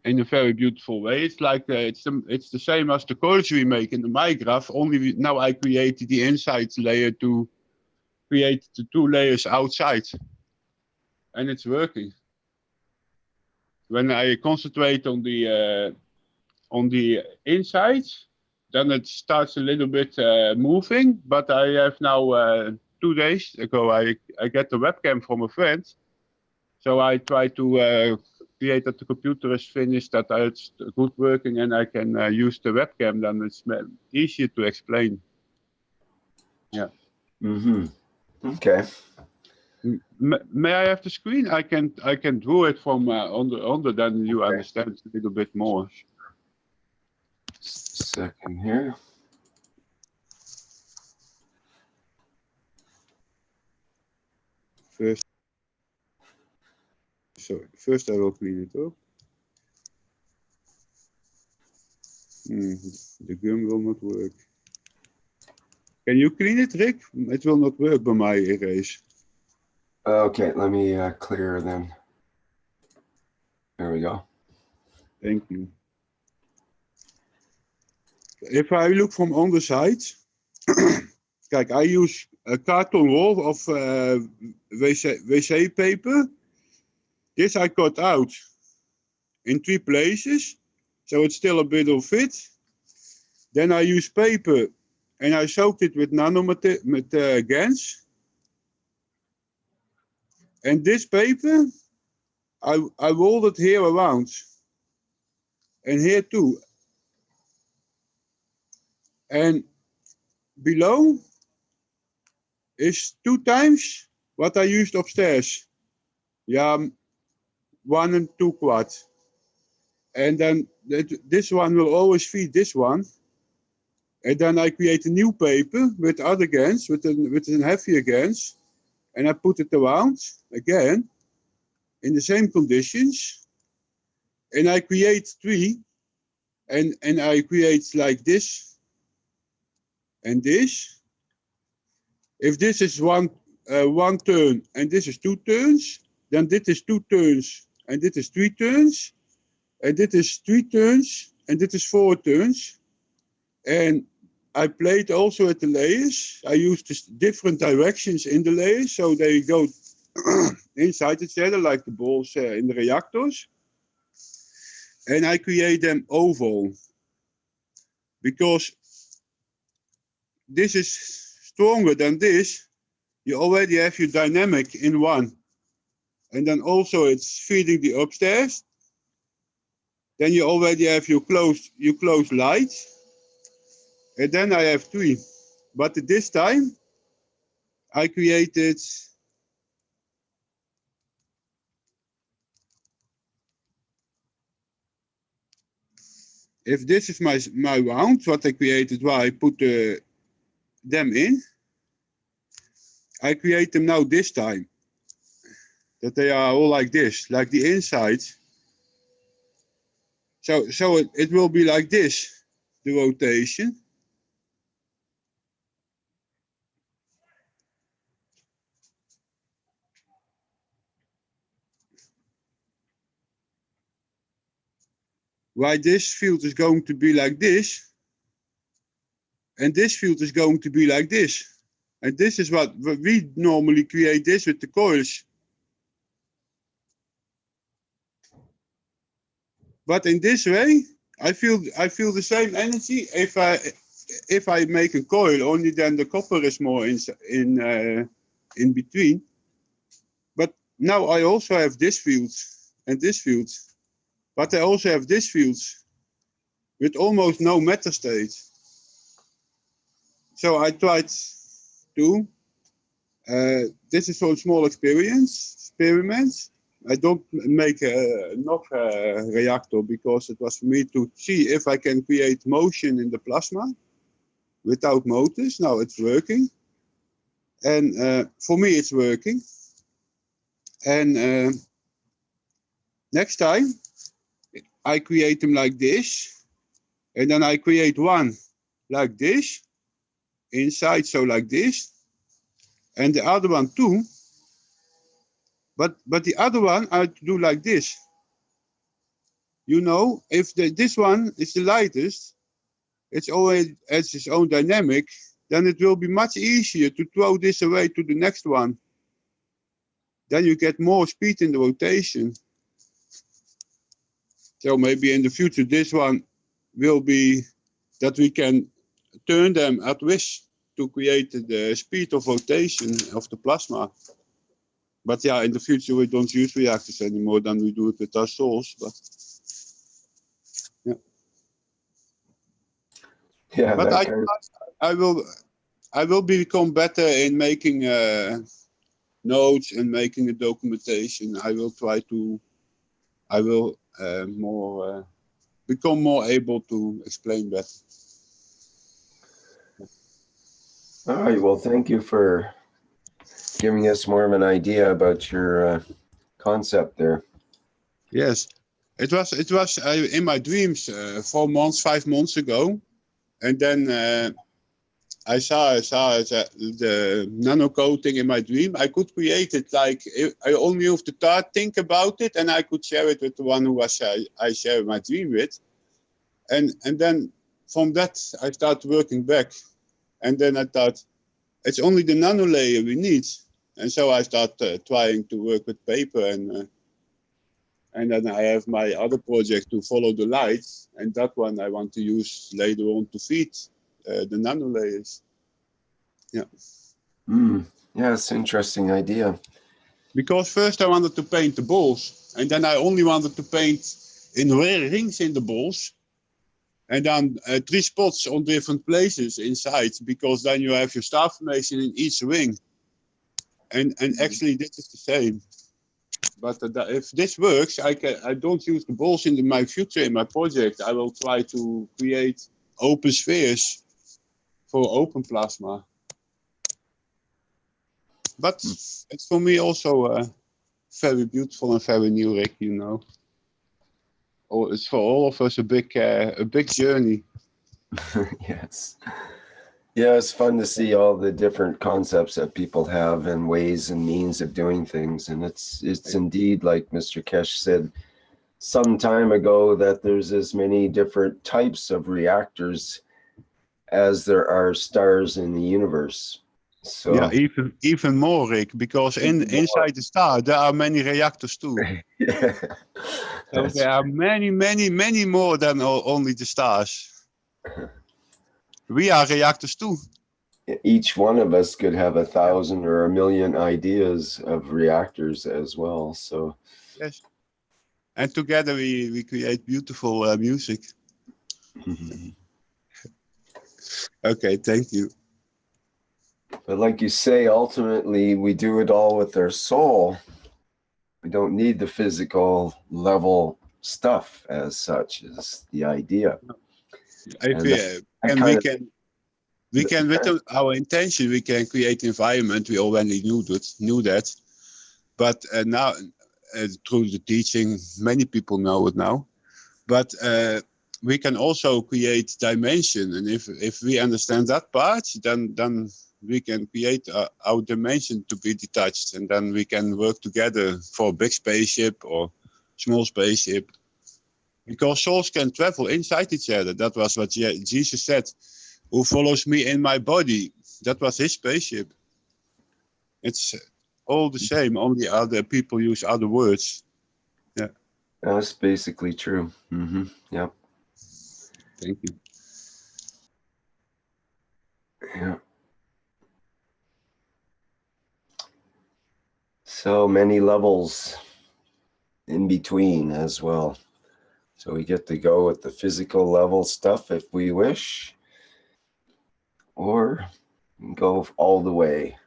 Speaker 5: in a very beautiful way. It's like it's the same as the codes we make in the MyGraph. Only now I created the inside layer to create the two layers outside, and it's working. When I concentrate on the inside, then it starts a little bit moving. But I have now 2 days ago I get the webcam from a friend, so I try to create that the computer is finished, that it's good working, and I can use the webcam. Then it's easier to explain. Yeah.
Speaker 3: Mm-hmm. Okay.
Speaker 5: May I have the screen? I can draw it from under. Then you understand a little bit more.
Speaker 3: Second here.
Speaker 5: First I will clean it up. The gum will not work. Can you clean it, Rick? It will not work by my erase.
Speaker 3: Okay, let me clear then. There we go.
Speaker 5: Thank you. If I look from on the side, kijk, I use a carton roll of WC paper. This I cut out in 3 places, so it's still a bit of fit. Then I use paper and I soaked it with GANs. And this paper, I rolled it here around. And here too. And below is 2 times what I used upstairs. Yeah, 1 and 2 quad. And then this one will always feed this one. And then I create a new paper with other GANs, with a heavier GANs. And I put it around again in the same conditions. And I create 3. And I create like this and this. If this is one turn and this is 2 turns, then this is 2 turns and this is 3 turns. And this is 3 turns and this is 4 turns. And I played also at the layers. I used different directions in the layers, so they go inside each other like the balls in the reactors. And I create them oval because this is stronger than this. You already have your dynamic in one. And then also it's feeding the upstairs. Then you already have your closed light. And then I have 3. But this time I created if this is my round, what I created, where I put them in. I create them now this time. That they are all like this, like the inside. So it will be like this, the rotation. Why this field is going to be like this, and this field is going to be like this. And this is what we normally create this with the coils. But in this way, I feel the same energy if I make a coil, only then the copper is more in between. But now I also have this field and this field. But I also have this field with almost no matter state. So I tried to, this is a small experiment. I don't make enough reactor because it was for me to see if I can create motion in the plasma without motors. Now it's working. And for me it's working. And next time I create them like this. And then I create one like this, inside, so like this. And the other one too. But the other one I do like this. You know, if this one is the lightest, it's always has its own dynamic, then it will be much easier to throw this away to the next one. Then you get more speed in the rotation. So maybe in the future this one will be that we can turn them at wish to create the speed of rotation of the plasma. But yeah, in the future we don't use reactors anymore, then we do it with our souls. But yeah.
Speaker 3: Yeah,
Speaker 5: But I will become better in making notes and making a documentation. I will try to, become more able to explain better.
Speaker 3: all right. Well, thank you for giving us more of an idea about your concept there.
Speaker 5: Yes, it was in my dreams 5 months ago, and then I saw the nano coating in my dream. I could create it like I only have to think about it, and I could share it with the one who I share my dream with, and then from that I started working back, and then I thought it's only the nano layer we need, and so I started trying to work with paper, and then I have my other project to follow the light, and that one I want to use later on to feed the nano layers. Yeah.
Speaker 3: Yeah, it's an interesting idea.
Speaker 5: Because first I wanted to paint the balls, and then I only wanted to paint in rings in the balls, and then 3 spots on different places inside, because then you have your star formation in each ring. And actually this is the same. But if this works, I don't use the balls in my future in my project. I will try to create open spheres for open plasma. But it's for me also very beautiful and very new, Rick, you know. Oh, it's for all of us a big journey.
Speaker 3: Yes. Yeah, it's fun to see all the different concepts that people have and ways and means of doing things. And it's indeed, like Mr. Keshe said some time ago, that there's as many different types of reactors as there are stars in the universe. So
Speaker 5: yeah, even more, Rick, because inside the star there are many reactors too.
Speaker 3: Yeah.
Speaker 5: So there are many more than only the stars. We are reactors too.
Speaker 3: Each one of us could have 1,000 or 1,000,000 ideas of reactors as well. So
Speaker 5: yes, and together we create beautiful music. Okay, thank you.
Speaker 3: But like you say, ultimately we do it all with our soul. We don't need the physical level stuff as such, is the idea.
Speaker 5: We can, with our intention, we can create environment. We already knew that. But now, through the teaching, many people know it now. But we can also create dimension, and if we understand that part, then we can create our dimension to be detached, and then we can work together for a big spaceship or small spaceship. Because souls can travel inside each other. That was what Jesus said. Who follows me in my body? That was his spaceship. It's all the same, only other people use other words. Yeah.
Speaker 3: That's basically true. Yeah.
Speaker 5: Thank you.
Speaker 3: Yeah. So many levels in between as well. So we get to go with the physical level stuff if we wish, or go all the way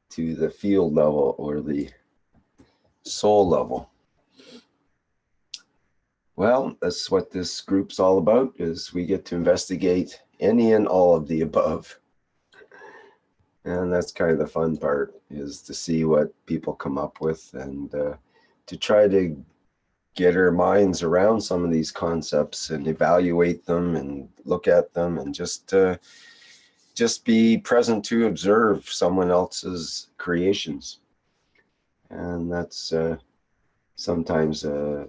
Speaker 3: to the field level or the soul level. Well, that's what this group's all about, is we get to investigate any and all of the above. And that's kind of the fun part, is to see what people come up with and to try to get our minds around some of these concepts and evaluate them and look at them and just be present to observe someone else's creations. And that's sometimes a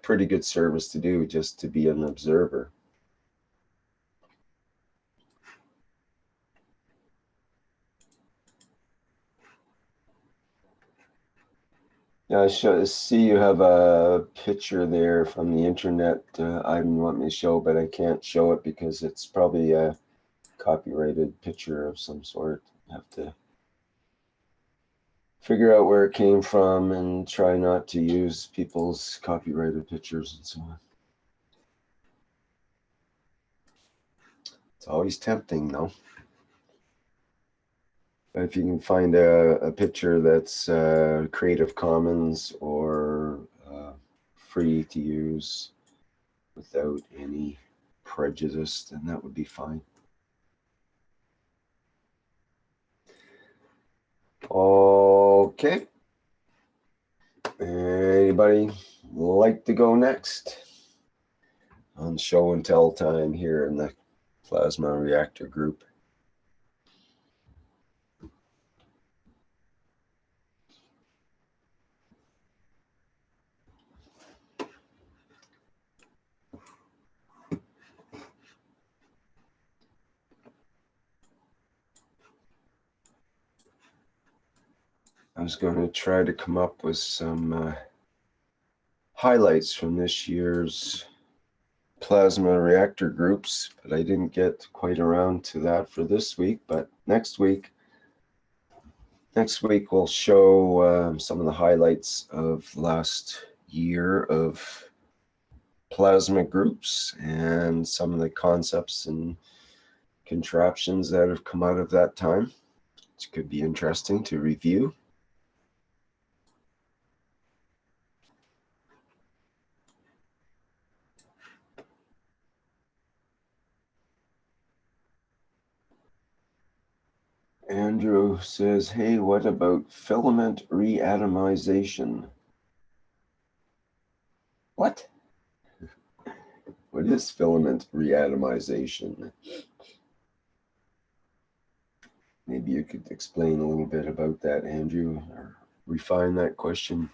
Speaker 3: pretty good service to do, just to be an observer. Yeah, I see you have a picture there from the internet. I didn't want me to show, but I can't show it because it's probably a copyrighted picture of some sort. I have to figure out where it came from and try not to use people's copyrighted pictures and so on. It's always tempting, though. But if you can find a picture that's Creative Commons or free to use without any prejudice, then that would be fine. Okay. Anybody like to go next on show and tell time here in the plasma reactor group? I was going to try to come up with some highlights from this year's plasma reactor groups, but I didn't get quite around to that for this week. But next week we'll show some of the highlights of last year of plasma groups and some of the concepts and contraptions that have come out of that time, which could be interesting to review. Andrew says, hey, what about filament reatomization? What? What is filament reatomization? Maybe you could explain a little bit about that, Andrew, or refine that question.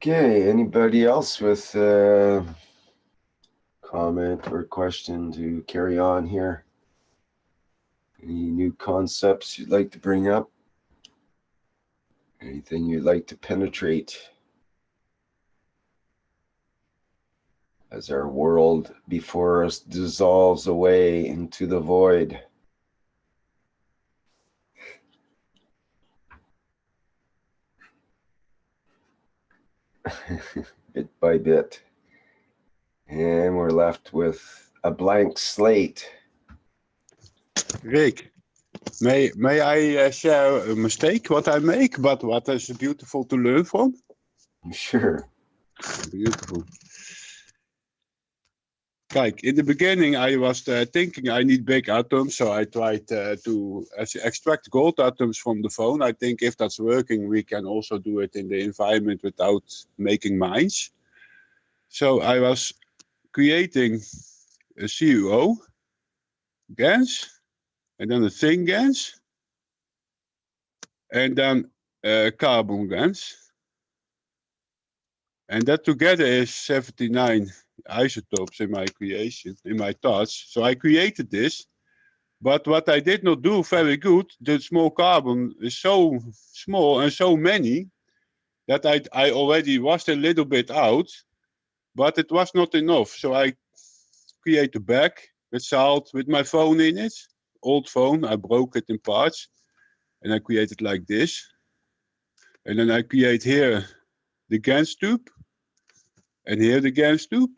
Speaker 3: Okay, anybody else with a comment or question to carry on here? Any new concepts you'd like to bring up? Anything you'd like to penetrate as our world before us dissolves away into the void? Bit by bit. And we're left with a blank slate.
Speaker 5: Rick, may I share a mistake what I make, but what is beautiful to learn from?
Speaker 3: Sure.
Speaker 5: Beautiful. Kijk, in the beginning I was thinking I need big atoms, so I tried to extract gold atoms from the phone. I think if that's working, we can also do it in the environment without making mines. So I was creating a CuO gas, and then a thin gas, and then carbon gas. And that together is 79 isotopes in my creation, in my task. So I created this, but what I did not do very good, the small carbon is so small and so many that I already washed a little bit out, but it was not enough. So I create a bag with salt, with my phone in it, old phone, I broke it in parts, and I created like this. And then I create here the gas tube, and here the gas tube,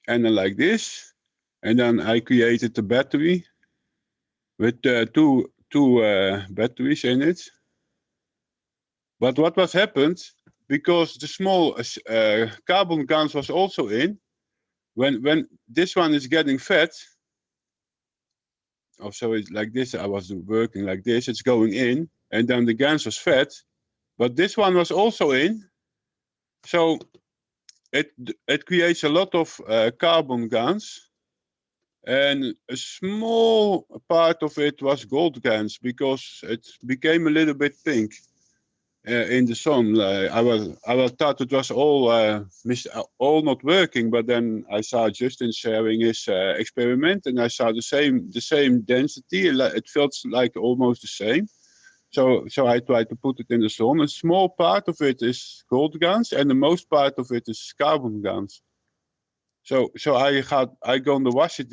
Speaker 5: and then like this, and then I created the battery with two batteries in it. But what was happened, because the small carbon guns was also in, when this one is getting fat, oh, so it's like this, I was working like this, it's going in, and then the gans was fat, but this one was also in, so it creates a lot of carbon gans, and a small part of it was gold gans because it became a little bit pink in the sun. I thought it was all not working, but then I saw Justin sharing his experiment, and I saw the same density. It felt like almost the same. So I tried to put it in the sun. A small part of it is gold gans, and the most part of it is carbon gans. So I gonna wash it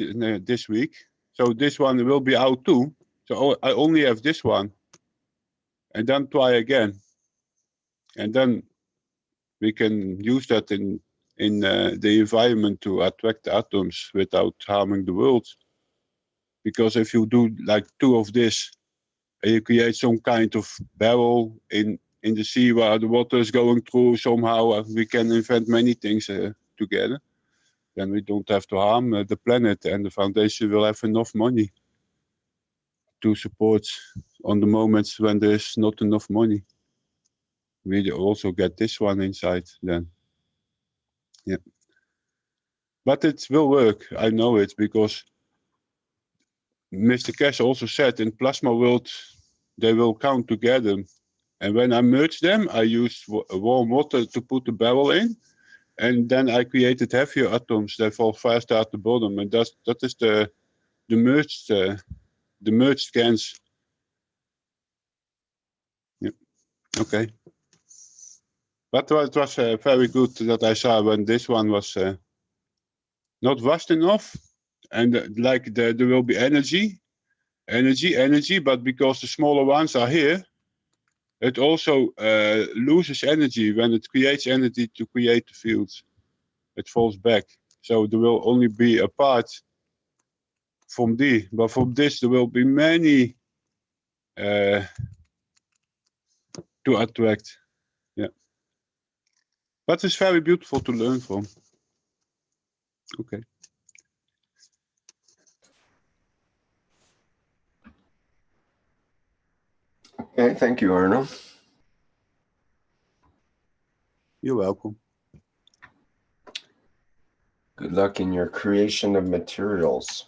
Speaker 5: this week. So this one will be out too. So I only have this one, and then try again, and then we can use that in the environment to attract atoms without harming the world. Because if you do like two of this, and you create some kind of barrel in the sea where the water is going through somehow, we can invent many things together. Then we don't have to harm the planet, and the foundation will have enough money to support on the moments when there's not enough money. We also get this one inside then. Yeah. But it will work, I know it, because Mr. Keshe also said in plasma world, they will count together. And when I merge them, I used warm water to put the barrel in. And then I created heavier atoms that fall faster at the bottom. And that is the merged GANs. Yeah. Okay. But it was very good that I saw when this one was not washed enough. And there will be energy, but because the smaller ones are here, it also loses energy. When it creates energy to create the fields, it falls back. So there will only be a part from D, but from this there will be many to attract. Yeah, but it's very beautiful to learn from. Okay.
Speaker 3: Okay, thank you, Arno.
Speaker 5: You're welcome.
Speaker 3: Good luck in your creation of materials.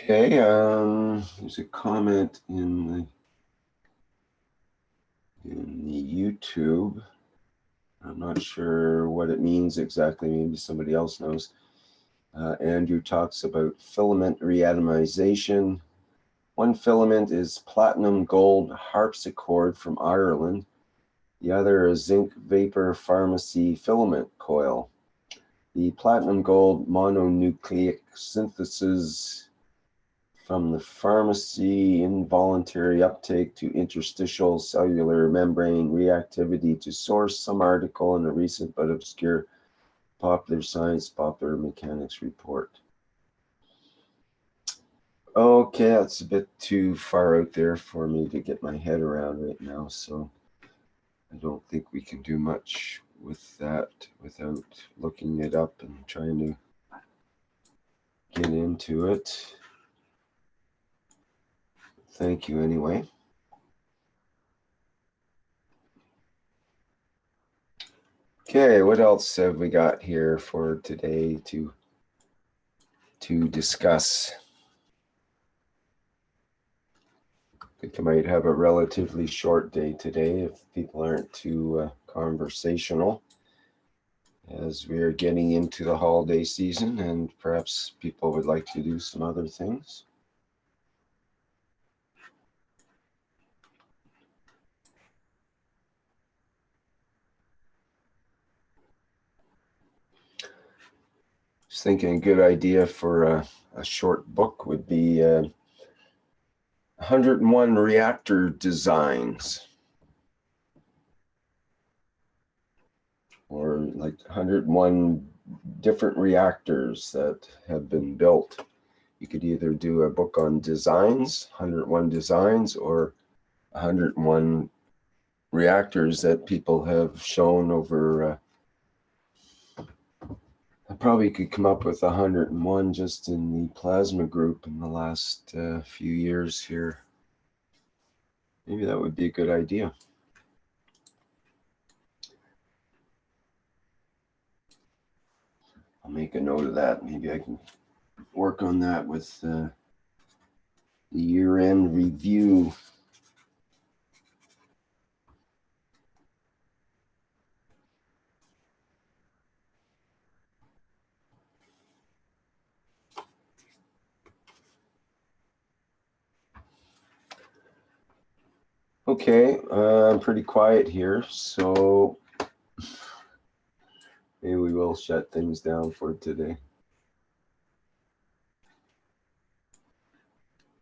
Speaker 3: Okay, there's a comment in in the YouTube. I'm not sure what it means exactly. Maybe somebody else knows. Andrew talks about filament reatomization. One filament is platinum gold harpsichord from Ireland. The other is zinc vapor pharmacy filament coil. The platinum gold mononucleic synthesis from the pharmacy involuntary uptake to interstitial cellular membrane reactivity to source. Some article in a recent but obscure Popular Science, Popular Mechanics report. Okay, that's a bit too far out there for me to get my head around right now, so I don't think we can do much with that without looking it up and trying to get into it. Thank you anyway. Okay, what else have we got here for today to discuss? I think I might have a relatively short day today if people aren't too conversational, as we are getting into the holiday season and perhaps people would like to do some other things. Just thinking a good idea for a short book would be 101 reactor designs, or like 101 different reactors that have been built. You could either do a book on designs, 101 designs, or 101 reactors that people have shown over. I probably could come up with 101 just in the plasma group in the last few years here. Maybe that would be a good idea. I'll make a note of that. Maybe I can work on that with the year-end review. Okay, I'm pretty quiet here, so maybe we will shut things down for today.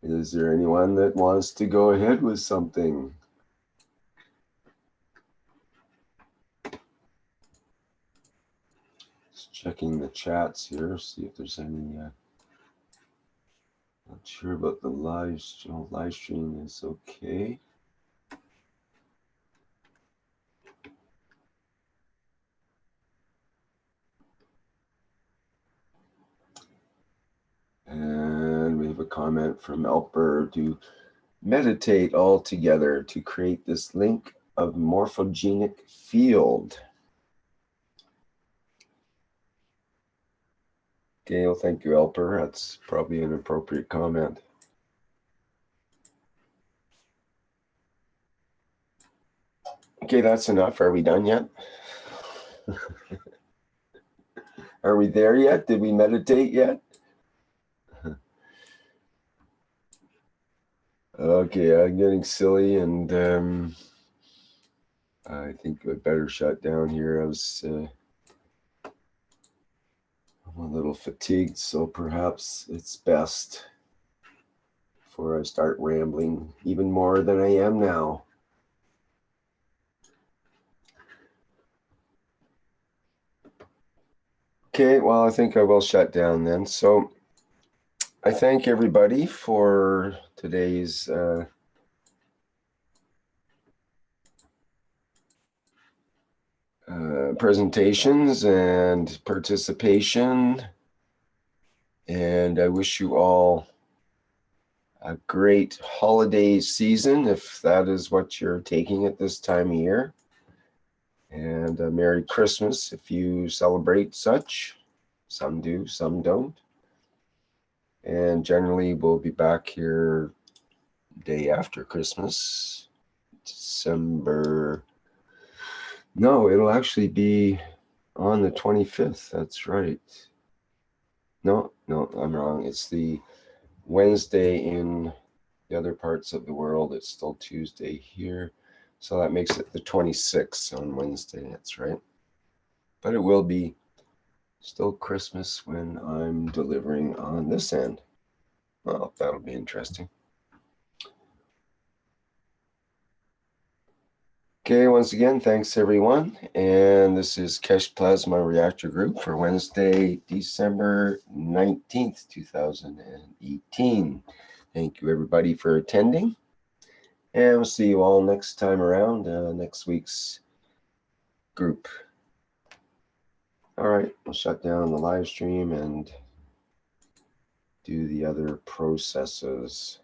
Speaker 3: Is there anyone that wants to go ahead with something? Just checking the chats here, see if there's any. Not sure about the live stream is okay. And we have a comment from Elper to meditate all together to create this link of morphogenic field. Okay, well, thank you, Elper. That's probably an appropriate comment. Okay, that's enough. Are we done yet? Are we there yet? Did we meditate yet? Okay, I'm getting silly, and I think I better shut down here. I'm a little fatigued, so perhaps it's best before I start rambling even more than I am now. Okay, well, I think I will shut down then. So I thank everybody for today's presentations and participation, and I wish you all a great holiday season if that is what you're taking at this time of year, and a Merry Christmas if you celebrate such. Some do, some don't, and generally we'll be back here day after Christmas December. No, it'll actually be on the 25th. That's right. No, I'm wrong. It's the Wednesday in the other parts of the world. It's still Tuesday here. So that makes it the 26th on Wednesday. That's right. But it will be still Christmas when I'm delivering on this end. Well, that'll be interesting. Okay, once again, thanks everyone. And this is Keshe Plasma Reactor Group for Wednesday, December 19th, 2018. Thank you everybody for attending. And we'll see you all next time around, next week's group. All right, we'll shut down the live stream and do the other processes.